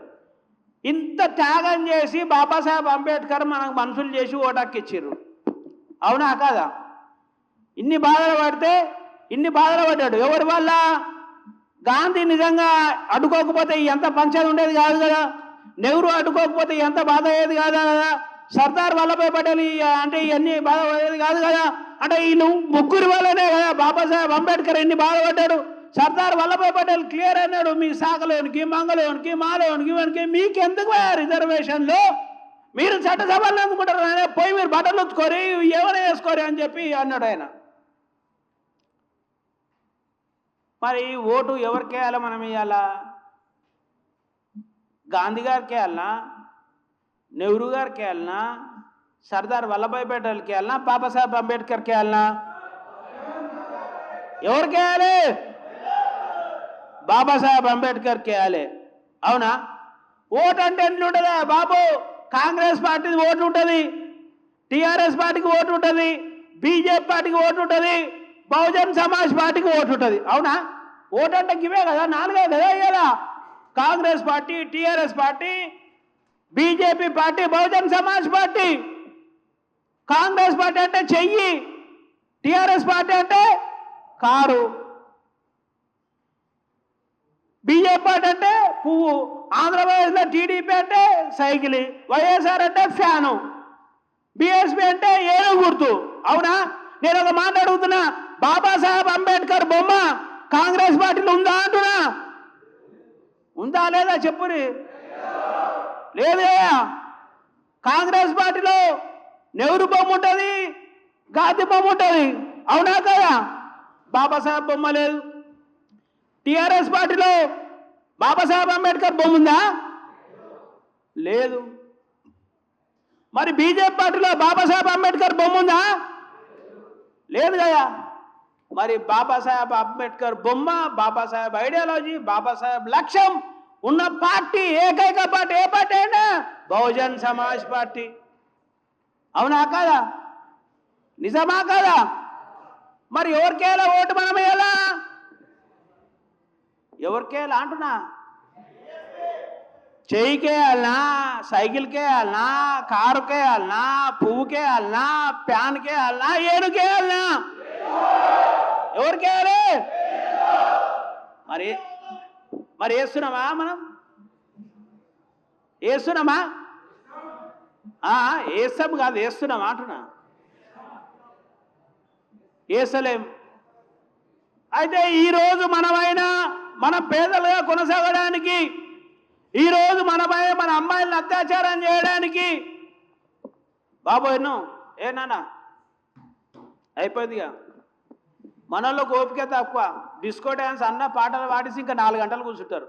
ఇంత త్యాగం చేసి బాబాసాహెబ్ అంబేద్కర్ మనకు మనుషులు చేసి ఓటు హక్కు ఇచ్చారు. అవునా కాదా? ఇన్ని బాధలు పడ్డాడు. ఎవరి వల్ల? గాంధీ నిజంగా అడ్డుకోకపోతే ఎంత పంచాయతీ ఉండేది కాదు కదా. నెహ్రూ అడ్డుకోకపోతే ఎంత బాధ అయ్యేది కాదు కదా. సర్దార్ వల్లభాయ్ పటేల్ అంటే ఇవన్నీ బాధ పడేది కాదు కదా. అంటే ఈ ముగ్గురి వల్లనే కదా బాబాసాహెబ్ అంబేద్కర్ ఎన్ని బాధపడ్డాడు. సర్దార్ వల్లభాయ్ పటేల్ క్లియర్ అన్నాడు, మీ శాఖలోనికి, మంగళలోనికి, మాలోనికి, ఇవనికి మీకెందుకు రిజర్వేషన్లు, మీరు చట్టసభలు ఎందుకుంటారు, పోయి మీరు బట్టలు ఉత్తుకోరి, ఏమైనా వేసుకోరి అని చెప్పి అన్నాడు ఆయన. మరి ఓటు ఎవరికి వేయాలి? మనం ఇవ్వాలా? గాంధీ గారికి వేయాలనా, నెహ్రూ గారికి వేయాలనా, సర్దార్ వల్లభాయ్ పటేల్కి వేయాలనా, బాబాసాహెబ్ అంబేద్కర్కి వేయాలనా? ఎవరికి వేయాలి? బాబాసాహెబ్ అంబేద్కర్కి వేయాలి. అవునా? ఓటు అంటే ఎట్లుంటుందా బాబు? కాంగ్రెస్ పార్టీకి ఓటు ఉంటుంది, టీఆర్ఎస్ పార్టీకి ఓటు ఉంటుంది, బీజేపీ పార్టీకి ఓటు ఉంటుంది, బహుజన్ సమాజ్ పార్టీకి ఓటు ఉంటుంది. అవునా? ఓటు అంటే ఇవే కదా, నాలుగే కదా ఇలా. Congress party, TRS party, BJP party, Bahujan Samaj party. Congress party అంటే చెయ్యి, టీఆర్ఎస్ పార్టీ అంటే కారు, బీజేపీ పార్టీ అంటే పువ్వు, ఆంధ్రప్రదేశ్లో టీడీపీ అంటే సైకిల్, వైఎస్ఆర్ అంటే ఫ్యాను, బీఎస్పీ అంటే ఏనుగు గుర్తు. అవునా? నేను ఒక మాట అడుగుతున్నా, బాబాసాహెబ్ అంబేద్కర్ బొమ్మ కాంగ్రెస్ పార్టీలో ఉందా అంటున్నా? ఉందా లేదా చెప్పురి. లేదు కదా. కాంగ్రెస్ పార్టీలో నెహ్రూ బొమ్మ ఉంటుంది, గాంధీ బొమ్మ ఉంటుంది. అవునా కదా? బాబాసాహెబ్ బొమ్మ లేదు. టీఆర్ఎస్ పార్టీలో బాబాసాహెబ్ అంబేద్కర్ బొమ్మ ఉందా? లేదు. మరి బీజేపీ పార్టీలో బాబాసాహెబ్ అంబేద్కర్ బొమ్మ ఉందా? లేదు కదా. మరి బాబాసాహెబ్ అంబేద్కర్ బొమ్మ, బాబాసాహెబ్ ఐడియాలజీ, బాబాసాహెబ్ లక్ష్యం ఉన్న పార్టీ, ఏకైక పార్టీ ఏ పార్టీ అయినా బహుజన్ సమాజ్ పార్టీ. అవునా కాదా? నిజమా కాదా? మరి ఎవరికేలా ఓటు మనం ఎలా? ఎవరికేలా అంటున్నా? చెయ్యికే వెళ్ళనా, సైకిల్కే వెళ్ళనా, కారుకే వెళ్ళనా, పువ్వుకే వెళ్ళనా, ప్యాన్కే వెళ్ళనా, ఏనుకే వెళ్ళనా? ఎవరికే వెళ్ళి? మరి మరి వేస్తున్నామా మనం? వేస్తున్నామా? వేస్తాం కాదు, వేస్తున్నామా అంటున్నా? వేస్తలేం. అయితే ఈరోజు మనమైనా మన పేదలుగా కొనసాగడానికి, ఈరోజు మనపై మన అమ్మాయిలను అత్యాచారం చేయడానికి, బాబు ఎన్నో ఏనా అయిపోయిందిగా. మనలో ఓపిక తక్కువ. డిస్కో డ్యాన్స్ అన్న పాటలు పాడిసి ఇంకా 4 గంటలు కూర్చుంటారు.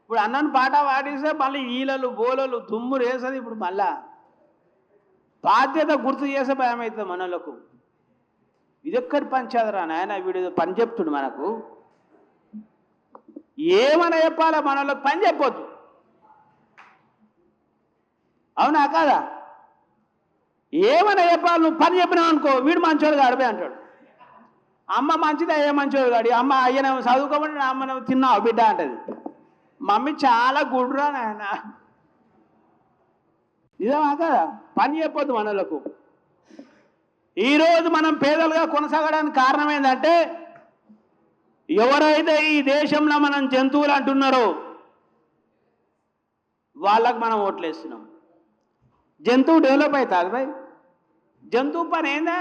ఇప్పుడు అన్నను పాట పాడిస్తే మళ్ళీ ఈలలు బోలలు దుమ్ము రేసది. ఇప్పుడు మళ్ళా బాధ్యత గుర్తు చేసే భయం అవుతుంది మనలకు. ఇదెక్కడి పంచాదరా నాయన, వీడు పని చెప్తుడు మనకు. ఏమన్నా చెప్పాలా, మనలోకి పని చెప్పొద్దు. అవునా కాదా? ఏమన్నా చెప్పాలి, నువ్వు పని చెప్పినావు అనుకో, వీడు మంచోడు కాడిపోయి అంటాడు. అమ్మ మంచిది, అయ్యే మంచోడు కాడి. అమ్మ అయ్యనేమో చదువుకోమని, అమ్మనేమో తిన్నావు బిడ్డ అంటది. మమ్మీ చాలా గుడ్రా నాయన. నిజమా కదా? పని చెప్పొద్దు మనలకు. ఈరోజు మనం పేదలుగా కొనసాగడానికి కారణం ఏంటంటే, ఎవరైతే ఈ దేశంలో మనం జంతువులు అంటున్నారో వాళ్ళకు మనం ఓట్లేస్తున్నాం. జంతువు డెవలప్ అవుతుంది భయ్. జంతువు పని ఏందా?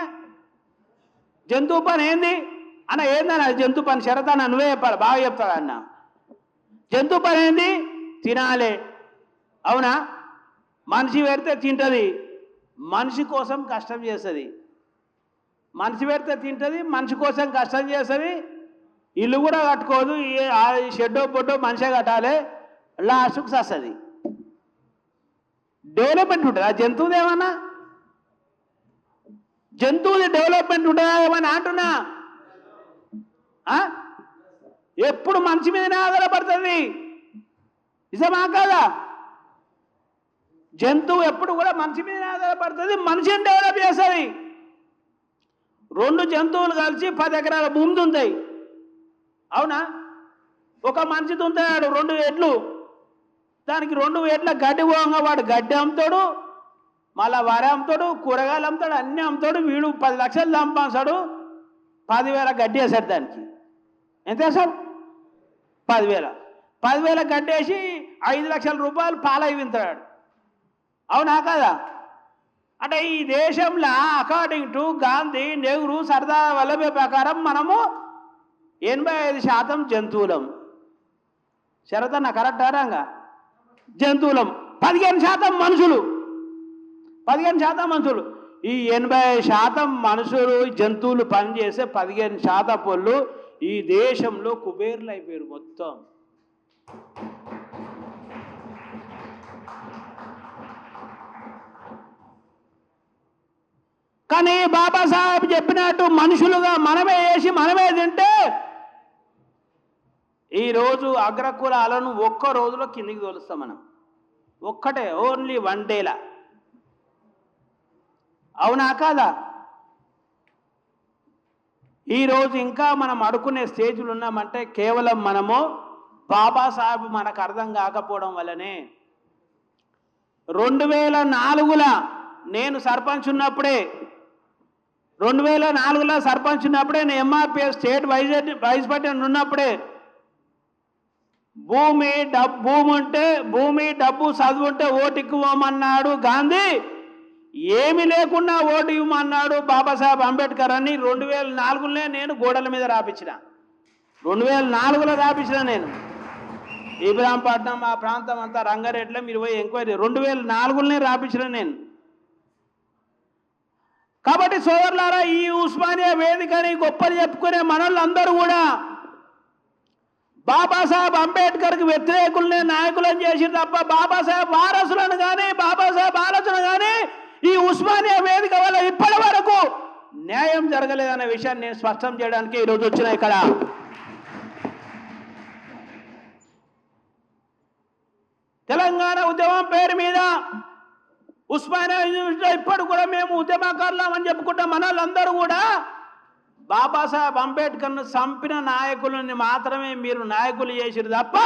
జంతువు పని ఏంది అన్న? ఏందన్న జంతువు పని? శరతాన్న నువ్వే చెప్పాలి, బాగా చెప్తాడు అన్న. జంతువు పని ఏంది? తినాలి. అవునా? మనిషి పెడితే తింటుంది, మనిషి కోసం కష్టం చేస్తుంది. మనిషి పెడితే తింటుంది, మనిషి కోసం కష్టం చేస్తుంది. ఇల్లు కూడా కట్టుకోదు, షెడ్డో బొడ్డో మనిషే కట్టాలి, లాస్ట్కు వస్తుంది. డెవలప్మెంట్ ఉంటుంది ఆ జంతువుది ఏమన్నా? జంతువుది డెవలప్మెంట్ ఉంటుందా ఏమన్నా అంటున్నా? ఎప్పుడు మనిషి మీదనే ఆధారపడుతుంది. నిజమా కాదా? జంతువు ఎప్పుడు కూడా మనిషి మీద ఆధారపడుతుంది, మనిషిని డెవలప్ చేస్తుంది. 2 జంతువులు కలిసి 10 ఎకరాల భూమి దుంతాయి. అవునా? ఒక మనిషి దుంతాడు 2 ఎడ్లు, దానికి 2 ఎడ్ల గడ్డి పోగా వాడు గడ్డి అమ్ముతాడు, మళ్ళా వరి అమ్ముతాడు, కూరగాయలు అమ్ముతాడు, అన్నీ అమ్ముతాడు. వీడు 10 లక్షలు సంపాదిస్తాడు, 10,000 గడ్డి వేసాడు. దానికి ఎంత వేసాడు? 10,000 గడ్డి వేసి 5 లక్షల రూపాయలు పాలై వింటాడు. అవునా కదా? అంటే ఈ దేశంలో అకార్డింగ్ టు గాంధీ, నెహ్రూ, సర్దార్ వల్లభాయ్ ప్రకారం మనము 85% జంతువులం. శరతన్న కరెక్టా రాంగా? జంతువులం. 15% మనుషులు. 15% మనుషులు. ఈ 80% మనుషులు జంతువులు పనిచేసే 15% వాళ్ళు ఈ దేశంలో కుబేర్లు అయిపోయారు మొత్తం. కానీ బాబాసాహెబ్ చెప్పినట్టు మనుషులుగా మనమే వేసి మనమే తింటే ఈరోజు అగ్రకులాలను ఒక్క రోజులో కిందికి తోలుస్తాం మనం. ఒక్కటే, ఓన్లీ 1 డేలా. అవునా కాదా? ఈరోజు ఇంకా మనం అడుకునే స్టేజ్లు ఉన్నామంటే కేవలం మనము బాబాసాహెబ్ మనకు అర్థం కాకపోవడం వల్లనే. 2004లో నేను సర్పంచ్ ఉన్నప్పుడే 2004లో సర్పంచ్ ఉన్నప్పుడే నేను ఎంఆర్పిఎస్ స్టేట్ వైస్ ప్రెసిడెంట్ ఉన్నప్పుడే భూమి ఉంటే భూమి డబ్బు చదువు ఉంటే ఓటు ఇవ్వమన్నాడు గాంధీ, ఏమి లేకున్నా ఓటు ఇవ్వమన్నాడు బాబాసాహెబ్ అంబేద్కర్ అని 2004లోనే నేను గోడల మీద రాపించిన. 2004లో రాపించిన నేను. ఇబ్రాంపట్నం ఆ ప్రాంతం అంతా రంగారెడ్డిలో మీరు పోయి ఎంక్వైరీ 2004లోనే రాపించిన నేను. కాబట్టి సోదరులారా, ఈ ఉస్మానియా వేదికని గొప్పలు చెప్పుకునే మనోళ్ళందరూ కూడా బాబాసాహెబ్ అంబేద్కర్కి వ్యతిరేకులనే నాయకులను చేసి తప్ప బాబాసాహెబ్ వారసులను కానీ బాబాసాహెబ్ ఆలోచన కానీ ఈ ఉస్మానియా వేదిక వల్ల ఇప్పటి వరకు న్యాయం జరగలేదనే విషయాన్ని నేను స్పష్టం చేయడానికి ఈరోజు వచ్చిన ఇక్కడ. తెలంగాణ ఉద్యమం పేరు మీద ఉస్మానియా యూనివర్సిటీలో ఇప్పటి కూడా మేము ఉద్యమకారులం అని చెప్పుకుంటాం. మనలందరూ కూడా బాబాసాహెబ్ అంబేద్కర్ను చంపిన నాయకులని మాత్రమే మీరు నాయకులు చేసిరు తప్ప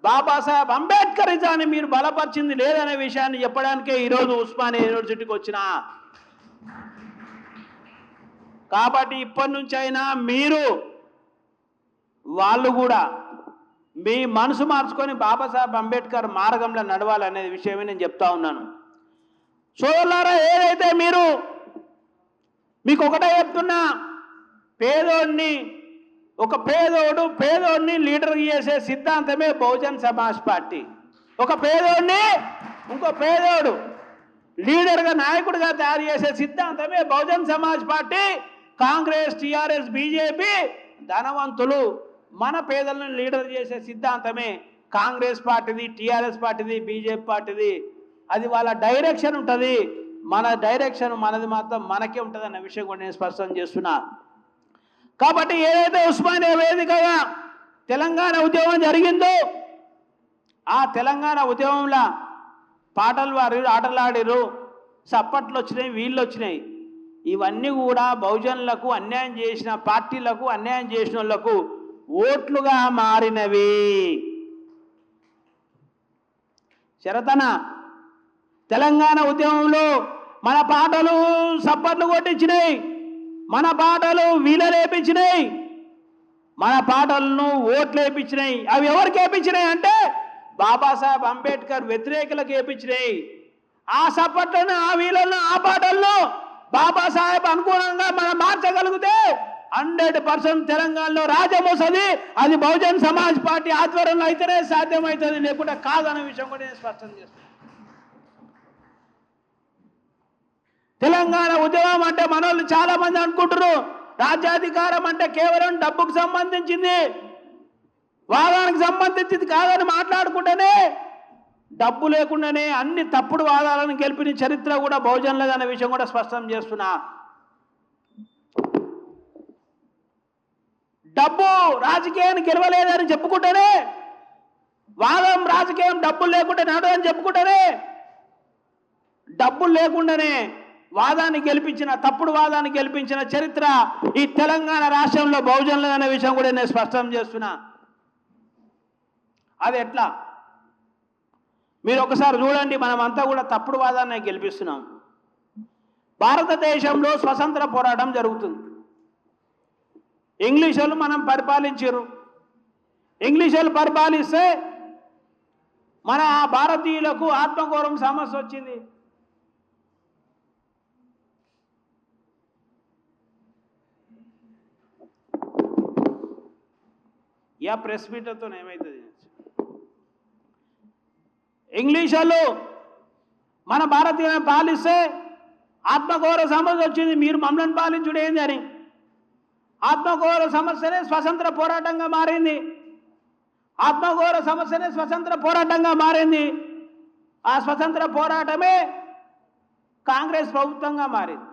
బాబాసాహెబ్ అంబేద్కరిజాన్ని మీరు బలపరిచింది లేదనే విషయాన్ని చెప్పడానికే ఈరోజు ఉస్మానియా యూనివర్సిటీకి వచ్చిన. కాబట్టి ఇప్పటి నుంచి అయినా మీరు వాళ్ళు కూడా మీ మనసు మార్చుకొని బాబాసాహెబ్ అంబేద్కర్ మార్గంలో నడవాలనే విషయమే నేను చెప్తా ఉన్నాను. సోదరులారా, ఏదైతే మీకు ఒకటే చెప్తున్నా, పేదోడిని లీడర్ చేసే సిద్ధాంతమే బహుజన్ సమాజ్ పార్టీ. ఒక పేదోడిని ఇంకో పేదోడు లీడర్గా నాయకుడిగా తయారు చేసే సిద్ధాంతమే Bahujan Samaj party. Congress, TRS, BJP ధనవంతులు మన పేదలను లీడర్ చేసే సిద్ధాంతమే కాంగ్రెస్ పార్టీది, టీఆర్ఎస్ పార్టీది, బీజేపీ పార్టీది. అది వాళ్ళ డైరెక్షన్ ఉంటుంది. మన డైరెక్షన్ మనది మాత్రం మనకే ఉంటుంది అన్న విషయం కూడా నేను స్పష్టం చేస్తున్నా. కాబట్టి ఏదైతే ఉస్మానియా వేదికగా తెలంగాణ ఉద్యమం జరిగిందో ఆ తెలంగాణ ఉద్యమంలో పాటలు వారు ఆటలాడిరు, చప్పట్లు వచ్చినాయి, వీళ్ళు వచ్చినాయి. ఇవన్నీ కూడా బహుజనులకు అన్యాయం చేసిన పార్టీలకు అన్యాయం చేసిన వాళ్లకు ఓట్లుగా మారినవి. శరతన తెలంగాణ ఉద్యమంలో మన పాటలు చప్పట్లు కొట్టించినాయి, మన పాటలు వీలలేపించినాయి, మన పాటలను ఓట్లు వేయించినాయి. అవి ఎవరికి వేయించినాయి అంటే బాబాసాహెబ్ అంబేద్కర్ వ్యతిరేకులకు వేయించినాయి. ఆ చప్పట్లను, ఆ వీళ్ళను, ఆ పాటలను బాబాసాహెబ్ అనుగుణంగా మనం మార్చగలిగితే 100% తెలంగాణలో రాజ్యం వస్తుంది. అది బహుజన్ సమాజ్ పార్టీ ఆధ్వర్యంలో అయితేనే సాధ్యమవుతుంది, లేకుంటే కాదనే విషయం కూడా నేను స్పష్టం చేస్తాను. తెలంగాణ ఉద్యమం అంటే మనోళ్ళు చాలా మంది అనుకుంటారు రాజ్యాధికారం అంటే కేవలం డబ్బుకు సంబంధించింది, వాదానికి సంబంధించింది కాదని మాట్లాడుకుంటేనే డబ్బు లేకుండానే అన్ని తప్పుడు వాదాలను గెలిపిన చరిత్ర కూడా బహుజనులది అనే విషయం కూడా స్పష్టం చేస్తున్నా. డబ్బు రాజకీయాన్ని గెలవలేదని చెప్పుకుంటేనే, వాదం రాజకీయం డబ్బులు లేకుంటే నడదని చెప్పుకుంటేనే, డబ్బులు లేకుండానే వాదాన్ని గెలిపించిన, తప్పుడు వాదాన్ని గెలిపించిన చరిత్ర ఈ తెలంగాణ రాష్ట్రంలో బహుజనులు అనే విషయం కూడా నేను స్పష్టం చేస్తున్నా. అది ఎట్లా మీరు ఒకసారి చూడండి. మనమంతా కూడా తప్పుడు వాదాన్ని గెలిపిస్తున్నాం. భారతదేశంలో స్వతంత్ర పోరాటం జరుగుతుంది. ఇంగ్లీష్ వాళ్ళు మనం పరిపాలించారు. ఇంగ్లీష్ వాళ్ళు పరిపాలిస్తే మన భారతీయులకు ఆత్మగౌరవం సమస్య వచ్చింది. యా ప్రెస్ మీటర్తో ఏమవుతుంది, ఇంగ్లీష్ వాళ్ళు మన భారతీయులను పాలిస్తే ఆత్మగౌరవ సమస్య వచ్చింది. మీరు మమ్మల్ని పాలించుడు ఏంది అని ఆత్మగౌరవ సమస్యనే స్వతంత్ర పోరాటంగా మారింది. ఆత్మగౌరవ సమస్యనే స్వతంత్ర పోరాటంగా మారింది. ఆ స్వతంత్ర పోరాటమే కాంగ్రెస్ ప్రభుత్వంగా మారింది.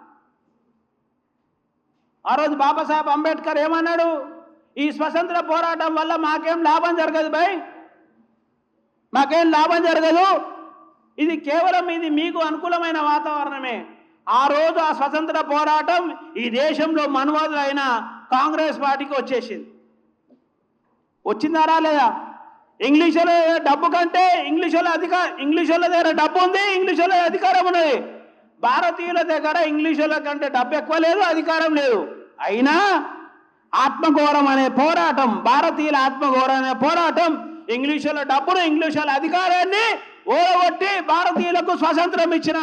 ఆ రోజు బాబాసాహెబ్ అంబేద్కర్ ఏమన్నాడు, ఈ స్వతంత్ర పోరాటం వల్ల మాకేం లాభం జరగదు భయ్, మాకేం లాభం జరగదు, ఇది కేవలం ఇది మీకు అనుకూలమైన వాతావరణమే. ఆ రోజు ఆ స్వతంత్ర పోరాటం ఈ దేశంలో మనువాదులైన కాంగ్రెస్ పార్టీకి వచ్చేసింది. వచ్చిందారా లేదా? ఇంగ్లీషులో డబ్బు కంటే ఇంగ్లీష్ వాళ్ళ దగ్గర డబ్బు ఉంది, ఇంగ్లీష్ వాళ్ళ అధికారం ఉన్నది. భారతీయుల దగ్గర ఇంగ్లీష్ వాళ్ళ కంటే డబ్బు ఎక్కువ లేదు, అధికారం లేదు. అయినా ఆత్మగౌరవం అనే పోరాటం, భారతీయుల ఆత్మగౌరవం అనే పోరాటం ఇంగ్లీష్ వాళ్ళ డబ్బును, ఇంగ్లీష్ వాళ్ళ అధికారాన్ని ఓడగొట్టి భారతీయులకు స్వాతంత్రం ఇచ్చిన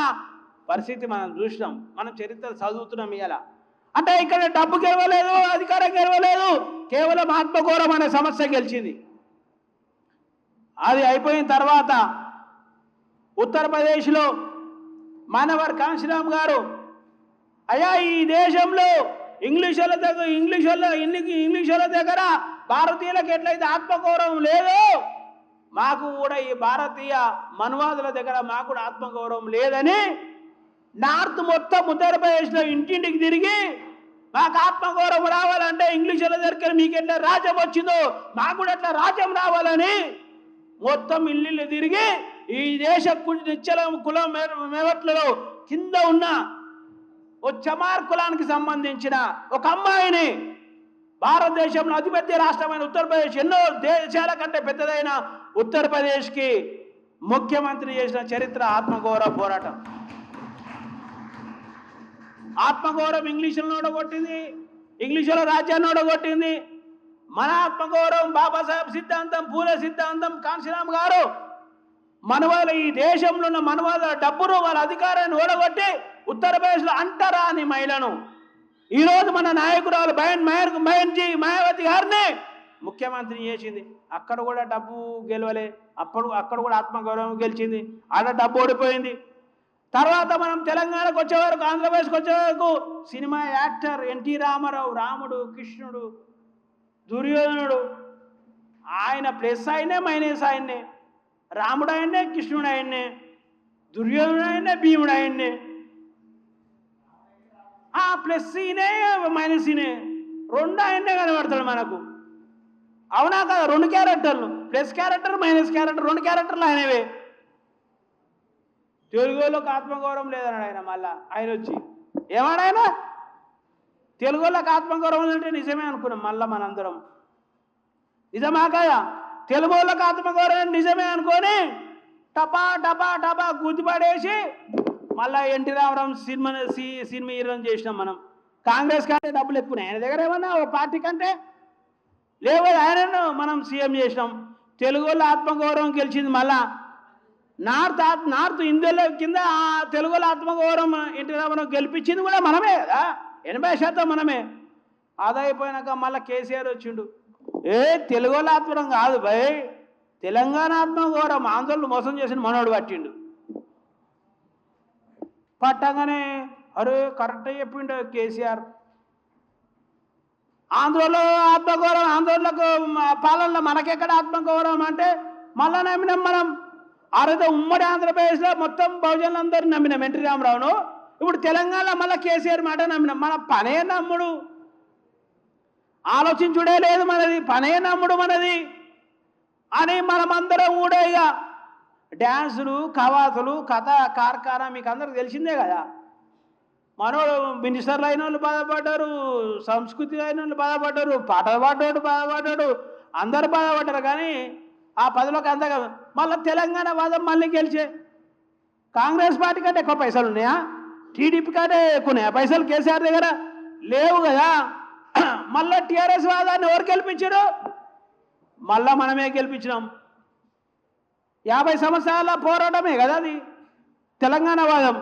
పరిస్థితి మనం చూసినాం. మనం చరిత్ర చదువుతున్నాం. ఇలా అంటే ఇక్కడ డబ్బు గెలవలేదు, అధికారం గెలవలేదు, కేవలం ఆత్మగౌరవం అనే సమస్య గెలిచింది. అది అయిపోయిన తర్వాత ఉత్తరప్రదేశ్లో మానవర్ కాంశీరామ్ గారు, అయ్యా ఈ దేశంలో ఇంగ్లీష్ వాళ్ళ దగ్గర భారతీయులకు ఎట్లయితే ఆత్మగౌరవం లేదో, మాకు కూడా ఈ భారతీయ మనువాదుల దగ్గర మాకు కూడా ఆత్మగౌరవం లేదని నార్త్ మొత్తం ఉత్తరప్రదేశ్లో ఇంటింటికి తిరిగి, మాకు ఆత్మగౌరవం రావాలంటే ఇంగ్లీష్ వాళ్ళ దగ్గర మీకు ఎట్లా రాజ్యం వచ్చిందో మాకు కూడా ఎట్లా రాజ్యం రావాలని మొత్తం ఇల్లు తిరిగి ఈ దేశ నిశ్చల కులం మేవట్లలో కింద ఉన్న ఓ చమార్ కులానికి సంబంధించిన ఒక అమ్మాయిని భారతదేశంలో అతిపెద్ద రాష్ట్రమైన ఉత్తరప్రదేశ్, ఎన్నో దేశాల కంటే పెద్దదైన ఉత్తరప్రదేశ్కి ముఖ్యమంత్రి చేసిన చరిత్ర ఆత్మగౌరవ పోరాటం. ఆత్మగౌరవం ఇంగ్లీషులను ఓడగొట్టింది, ఇంగ్లీషుల రాజ్యాన్ని ఓడగొట్టింది. మన ఆత్మగౌరవం బాబాసాహెబ్ సిద్ధాంతం, పూలే సిద్ధాంతం, కాంశీరామ్ గారు మనవాళ్ళ ఈ దేశంలో ఉన్న మనవాళ్ళ డబ్బును, వాళ్ళ అధికారాన్ని ఓడగొట్టి ఉత్తరప్రదేశ్లో అంటరాని మహిళను ఈరోజు మన నాయకురాలు బహన్జీ మాయావతి గారిని ముఖ్యమంత్రి చేసింది. అక్కడ కూడా డబ్బు గెలవలే, అక్కడ కూడా ఆత్మగౌరవం గెలిచింది, ఆడ డబ్బు ఓడిపోయింది. తర్వాత మనం తెలంగాణకు వచ్చే వరకు, ఆంధ్రప్రదేశ్కి వచ్చే వరకు సినిమా యాక్టర్ ఎన్టీ రామారావు, రాముడు, కృష్ణుడు, దుర్యోధనుడు, ఆయన ప్లస్ ఆయనే మైనస్ ఆయన్నే, రాముడు ఆయన్నే, కృష్ణుడు ఆయన్నే, దుర్యోధనుడు ఆయన్నే, భీముడు ఆయన్నే, ప్లస్ ఈనే మైనస్ ఈనే, రెండు ఆయన్నే కనబడతాడు మనకు. అవునా కదా? రెండు క్యారెక్టర్లు, ప్లస్ క్యారెక్టర్, మైనస్ క్యారెక్టర్, రెండు క్యారెక్టర్లు ఆయనవే. తెలుగులోకి ఆత్మగౌరవం లేదన్నాడు ఆయన. మళ్ళా ఆయన వచ్చి ఏమన్నాయన, తెలుగులోకి ఆత్మగౌరవం అంటే నిజమే అనుకున్నాం. మళ్ళా మనందరం నిజమా కాదా? తెలుగులోకి ఆత్మగౌరవం నిజమే అనుకొని టపా టపా టపా గుద్దిపడేసి మళ్ళా ఎన్టీ రామారావు సినిమా హీరోని చేసినాం మనం. కాంగ్రెస్ కంటే డబ్బులు ఎక్కువ ఆయన దగ్గర ఏమన్నా ఓ పార్టీ కంటే లేవు, ఆయనను మనం సీఎం చేసినాం. తెలుగులో ఆత్మగౌరవం గెలిచింది. మళ్ళా నార్త్ ఇండియాలో కింద తెలుగులో ఆత్మగౌరవం ఎన్టీ రామారావు గెలిపించింది కూడా మనమే కదా, 80% మనమే. అదైపోయినాక మళ్ళీ కేసీఆర్ వచ్చిండు. తెలుగులో ఆత్మగౌరవం కాదు భయ్, తెలంగాణ ఆత్మగౌరవం ఆంధ్రలో మోసం చేసిన మనోడు పట్టిండు. పట్టగానే అరే కరెక్ట్ చెప్పిండు కేసీఆర్. ఆంధ్రలో ఆత్మగౌరవం, ఆంధ్రలకు పాలనలో మనకెక్కడ ఆత్మగౌరవం అంటే మళ్ళా నమ్మినాం మనం. ఆ రోజు ఉమ్మడి ఆంధ్రప్రదేశ్లో మొత్తం బహుజనులందరూ నమ్మినాం ఎన్టీ రామారావును. ఇప్పుడు తెలంగాణలో మళ్ళీ కేసీఆర్ మాట నమ్మినాం. మన పనే నమ్ముడు, ఆలోచించుడే లేదు మనది, పనే నమ్ముడు మనది అని మనమందరం కూడా ఇక డ్యాన్సులు, కవాతులు, కథ కార్ఖానా మీకు అందరికి తెలిసిందే కదా. మనోడు మినిస్టర్లు అయిన వాళ్ళు బాధపడ్డారు, సంస్కృతి అయిన వాళ్ళు బాధపడ్డారు, పాటలు పాడేవాడు బాధపడ్డాడు, అందరు బాధపడ్డారు. కానీ ఆ పదవిలోకి అంతా కదా. మళ్ళీ తెలంగాణ వాదం మళ్ళీ గెలిచే కాంగ్రెస్ పార్టీ కంటే ఎక్కువ పైసలు ఉన్నాయా? టీడీపీ కంటే ఎక్కువ ఉన్నాయా పైసలు? కేసీఆర్ దగ్గర లేవు కదా. మళ్ళీ టీఆర్ఎస్ వాదాన్ని ఎవరు గెలిపించారు? మళ్ళా మనమే గెలిపించినాం. 50 సంవత్సరాల పోరాటమే కదా అది తెలంగాణ వాదం.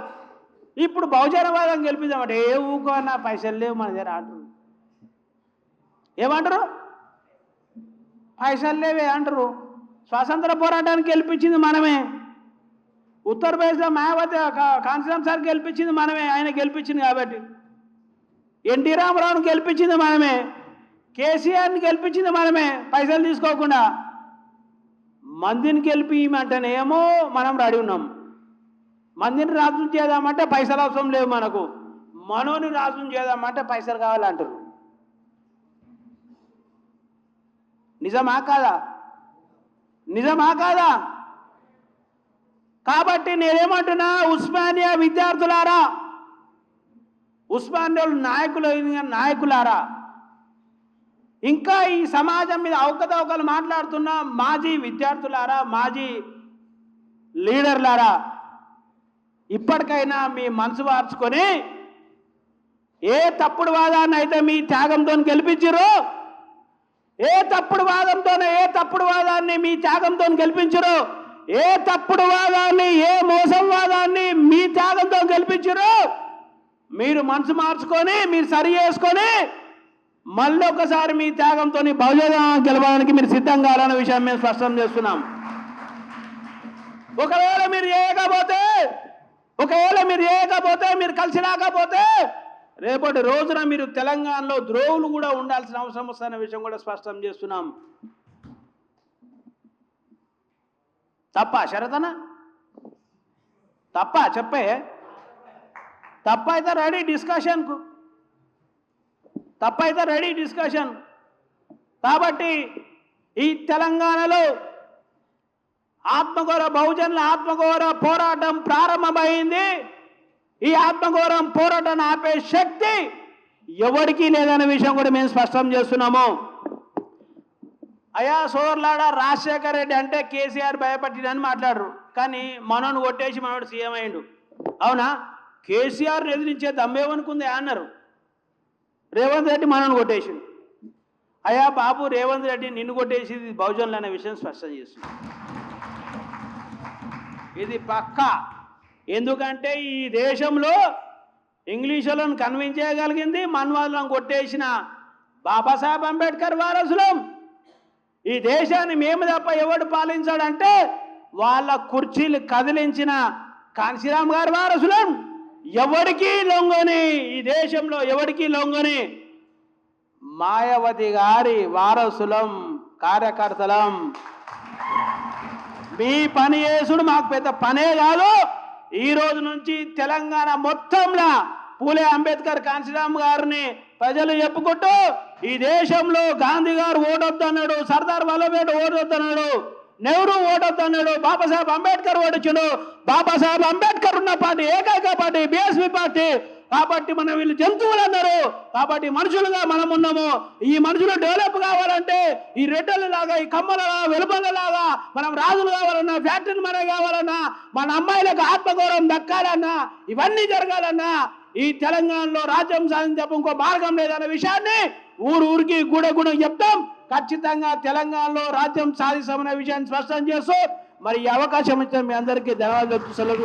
ఇప్పుడు బహుజన వాదం గెలిపిద్దామంటే ఏ ఊకో అన్న పైసలు లేవు మన దగ్గర అంటారు. ఏమంటారు? పైసలు లేవే అంటారు. స్వాతంత్ర పోరాటానికి గెలిపించింది మనమే. ఉత్తరప్రదేశ్లో మాయావతి కాంశీరామ్ సార్ గెలిపించింది మనమే, ఆయన గెలిపించింది కాబట్టి. ఎన్టీ రామారావుని గెలిపించింది మనమే, కేసీఆర్ని గెలిపించింది మనమే పైసలు తీసుకోకుండా. మందిని గెలిపిమంటేనేమో మనం రెడీ ఉన్నాం, మందిని రాజులు చేద్దామంటే పైసలు అవసరం లేవు మనకు, మనోని రాజుని చేద్దామంటే పైసలు కావాలంటారు. నిజమా కాదా? నిజమా కాదా? కాబట్టి నేనేమంటున్నా, ఉస్మానియా విద్యార్థులారా, ఉస్మానియాలో నాయకులారా, ఇంకా ఈ సమాజం మీద అవకతవకలు మాట్లాడుతున్న మాజీ విద్యార్థులారా, మాజీ లీడర్లారా, ఇప్పటికైనా మీ మనసు మార్చుకొని ఏ తప్పుడు వాదాన్ని అయితే మీ త్యాగంతో గెలిపించారో, ఏ తప్పుడు వాదాన్ని మీ త్యాగంతో గెలిపించారో, ఏ తప్పుడు వాదాన్ని, ఏ మోసం వాదాన్ని మీ త్యాగంతో గెలిపించారో, మీరు మనసు మార్చుకొని మీరు సరి చేసుకొని మళ్ళీ ఒకసారి మీ త్యాగంతో బహుజన గెలవడానికి మీరు సిద్ధం కావాలనే విషయం మేము స్పష్టం చేస్తున్నాం. ఒకవేళ మీరు చేయకపోతే, మీరు కలిసి రాకపోతే రేపటి రోజున మీరు తెలంగాణలో ద్రోవులు కూడా ఉండాల్సిన అవసరం వస్తున్న విషయం కూడా స్పష్టం చేస్తున్నాం. తప్ప శరతన తప్ప చెప్పే తప్పైతే రెడీ డిస్కషన్. కాబట్టి ఈ తెలంగాణలో బహుజనుల ఆత్మగౌరవ పోరాటం ప్రారంభమైంది. ఈ ఆత్మగౌరవం పోరాటాన్ని ఆపే శక్తి ఎవరికీ లేదనే విషయం కూడా మేము స్పష్టం చేస్తున్నాము. అయా సోదరులారా, రాజశేఖర రెడ్డి అంటే కేసీఆర్ భయపట్టినని మాట్లాడరు, కానీ మనోను కొట్టేసి మనోడు సీఎం అయిండు. అవునా? కేసీఆర్ని ఎదిరించే దమ్మేమనుకుంది అన్నారు. రేవంత్ రెడ్డి మనోను కొట్టేసిండు. అయా బాబు, రేవంత్ రెడ్డి నిన్ను కొట్టేసి బహుజనులు అనే విషయం స్పష్టం చేస్తుంది. ఇది పక్కా. ఎందుకంటే ఈ దేశంలో ఇంగ్లీషులను కన్విన్స్ చేయగలిగింది మన్వాదులను కొట్టేసిన బాబాసాహెబ్ అంబేద్కర్ వారసులం. ఈ దేశాన్ని మేము తప్ప ఎవడు పాలించాడంటే వాళ్ళ కుర్చీలు కదిలించిన కాంశీరామ్ గారి వారసులం. ఎవరికి లొంగని, ఈ దేశంలో ఎవరికి లొంగని మాయావతి గారి వారసులం, కార్యకర్తలం. మీ పని చేసుడు మాకు పెద్ద పనే కాదు. ఈ రోజు నుంచి తెలంగాణ మొత్తంలో పూలే అంబేద్కర్ కాంశీరామ్ గారిని ప్రజలు చెప్పుకుంటూ ఈ దేశంలో గాంధీ గారు ఓటొద్దన్నాడు, సర్దార్ వల్లభాయ్ ఓటొద్దన్నాడు, నెహ్రూ ఓటొద్దన్నాడు, బాబాసాహెబ్ అంబేద్కర్ ఓటొచ్చాడు. బాబాసాహెబ్ అంబేద్కర్ ఉన్న పార్టీ ఏకైక పార్టీ బీఎస్పీ పార్టీ. కాబట్టి మనం వీళ్ళు జంతువులు అన్నారు, కాబట్టి మనుషులుగా మనం ఉన్నాము. ఈ మనుషులు డెవలప్ కావాలంటే ఈ రెడ్డలలాగా, ఈ కమ్మలలాగా, వెలుపలలాగా మనం రాజులు కావాలన్నా, ఫ్యాక్టరీ మన కావాలన్నా, మన అమ్మాయిలకు ఆత్మగౌరవం దక్కాలన్నా, ఇవన్నీ జరగాలన్నా ఈ తెలంగాణలో రాజ్యం సాధించే ఇంకో మార్గం లేదన్న విషయాన్ని ఊరికి గూడెం చెప్తాం. ఖచ్చితంగా తెలంగాణలో రాజ్యం సాధిస్తామనే విషయాన్ని స్పష్టం చేస్తూ మరి ఈ అవకాశం ఇచ్చిన మీ అందరికీ ధన్యవాదాలు చెప్తూ సెలవు.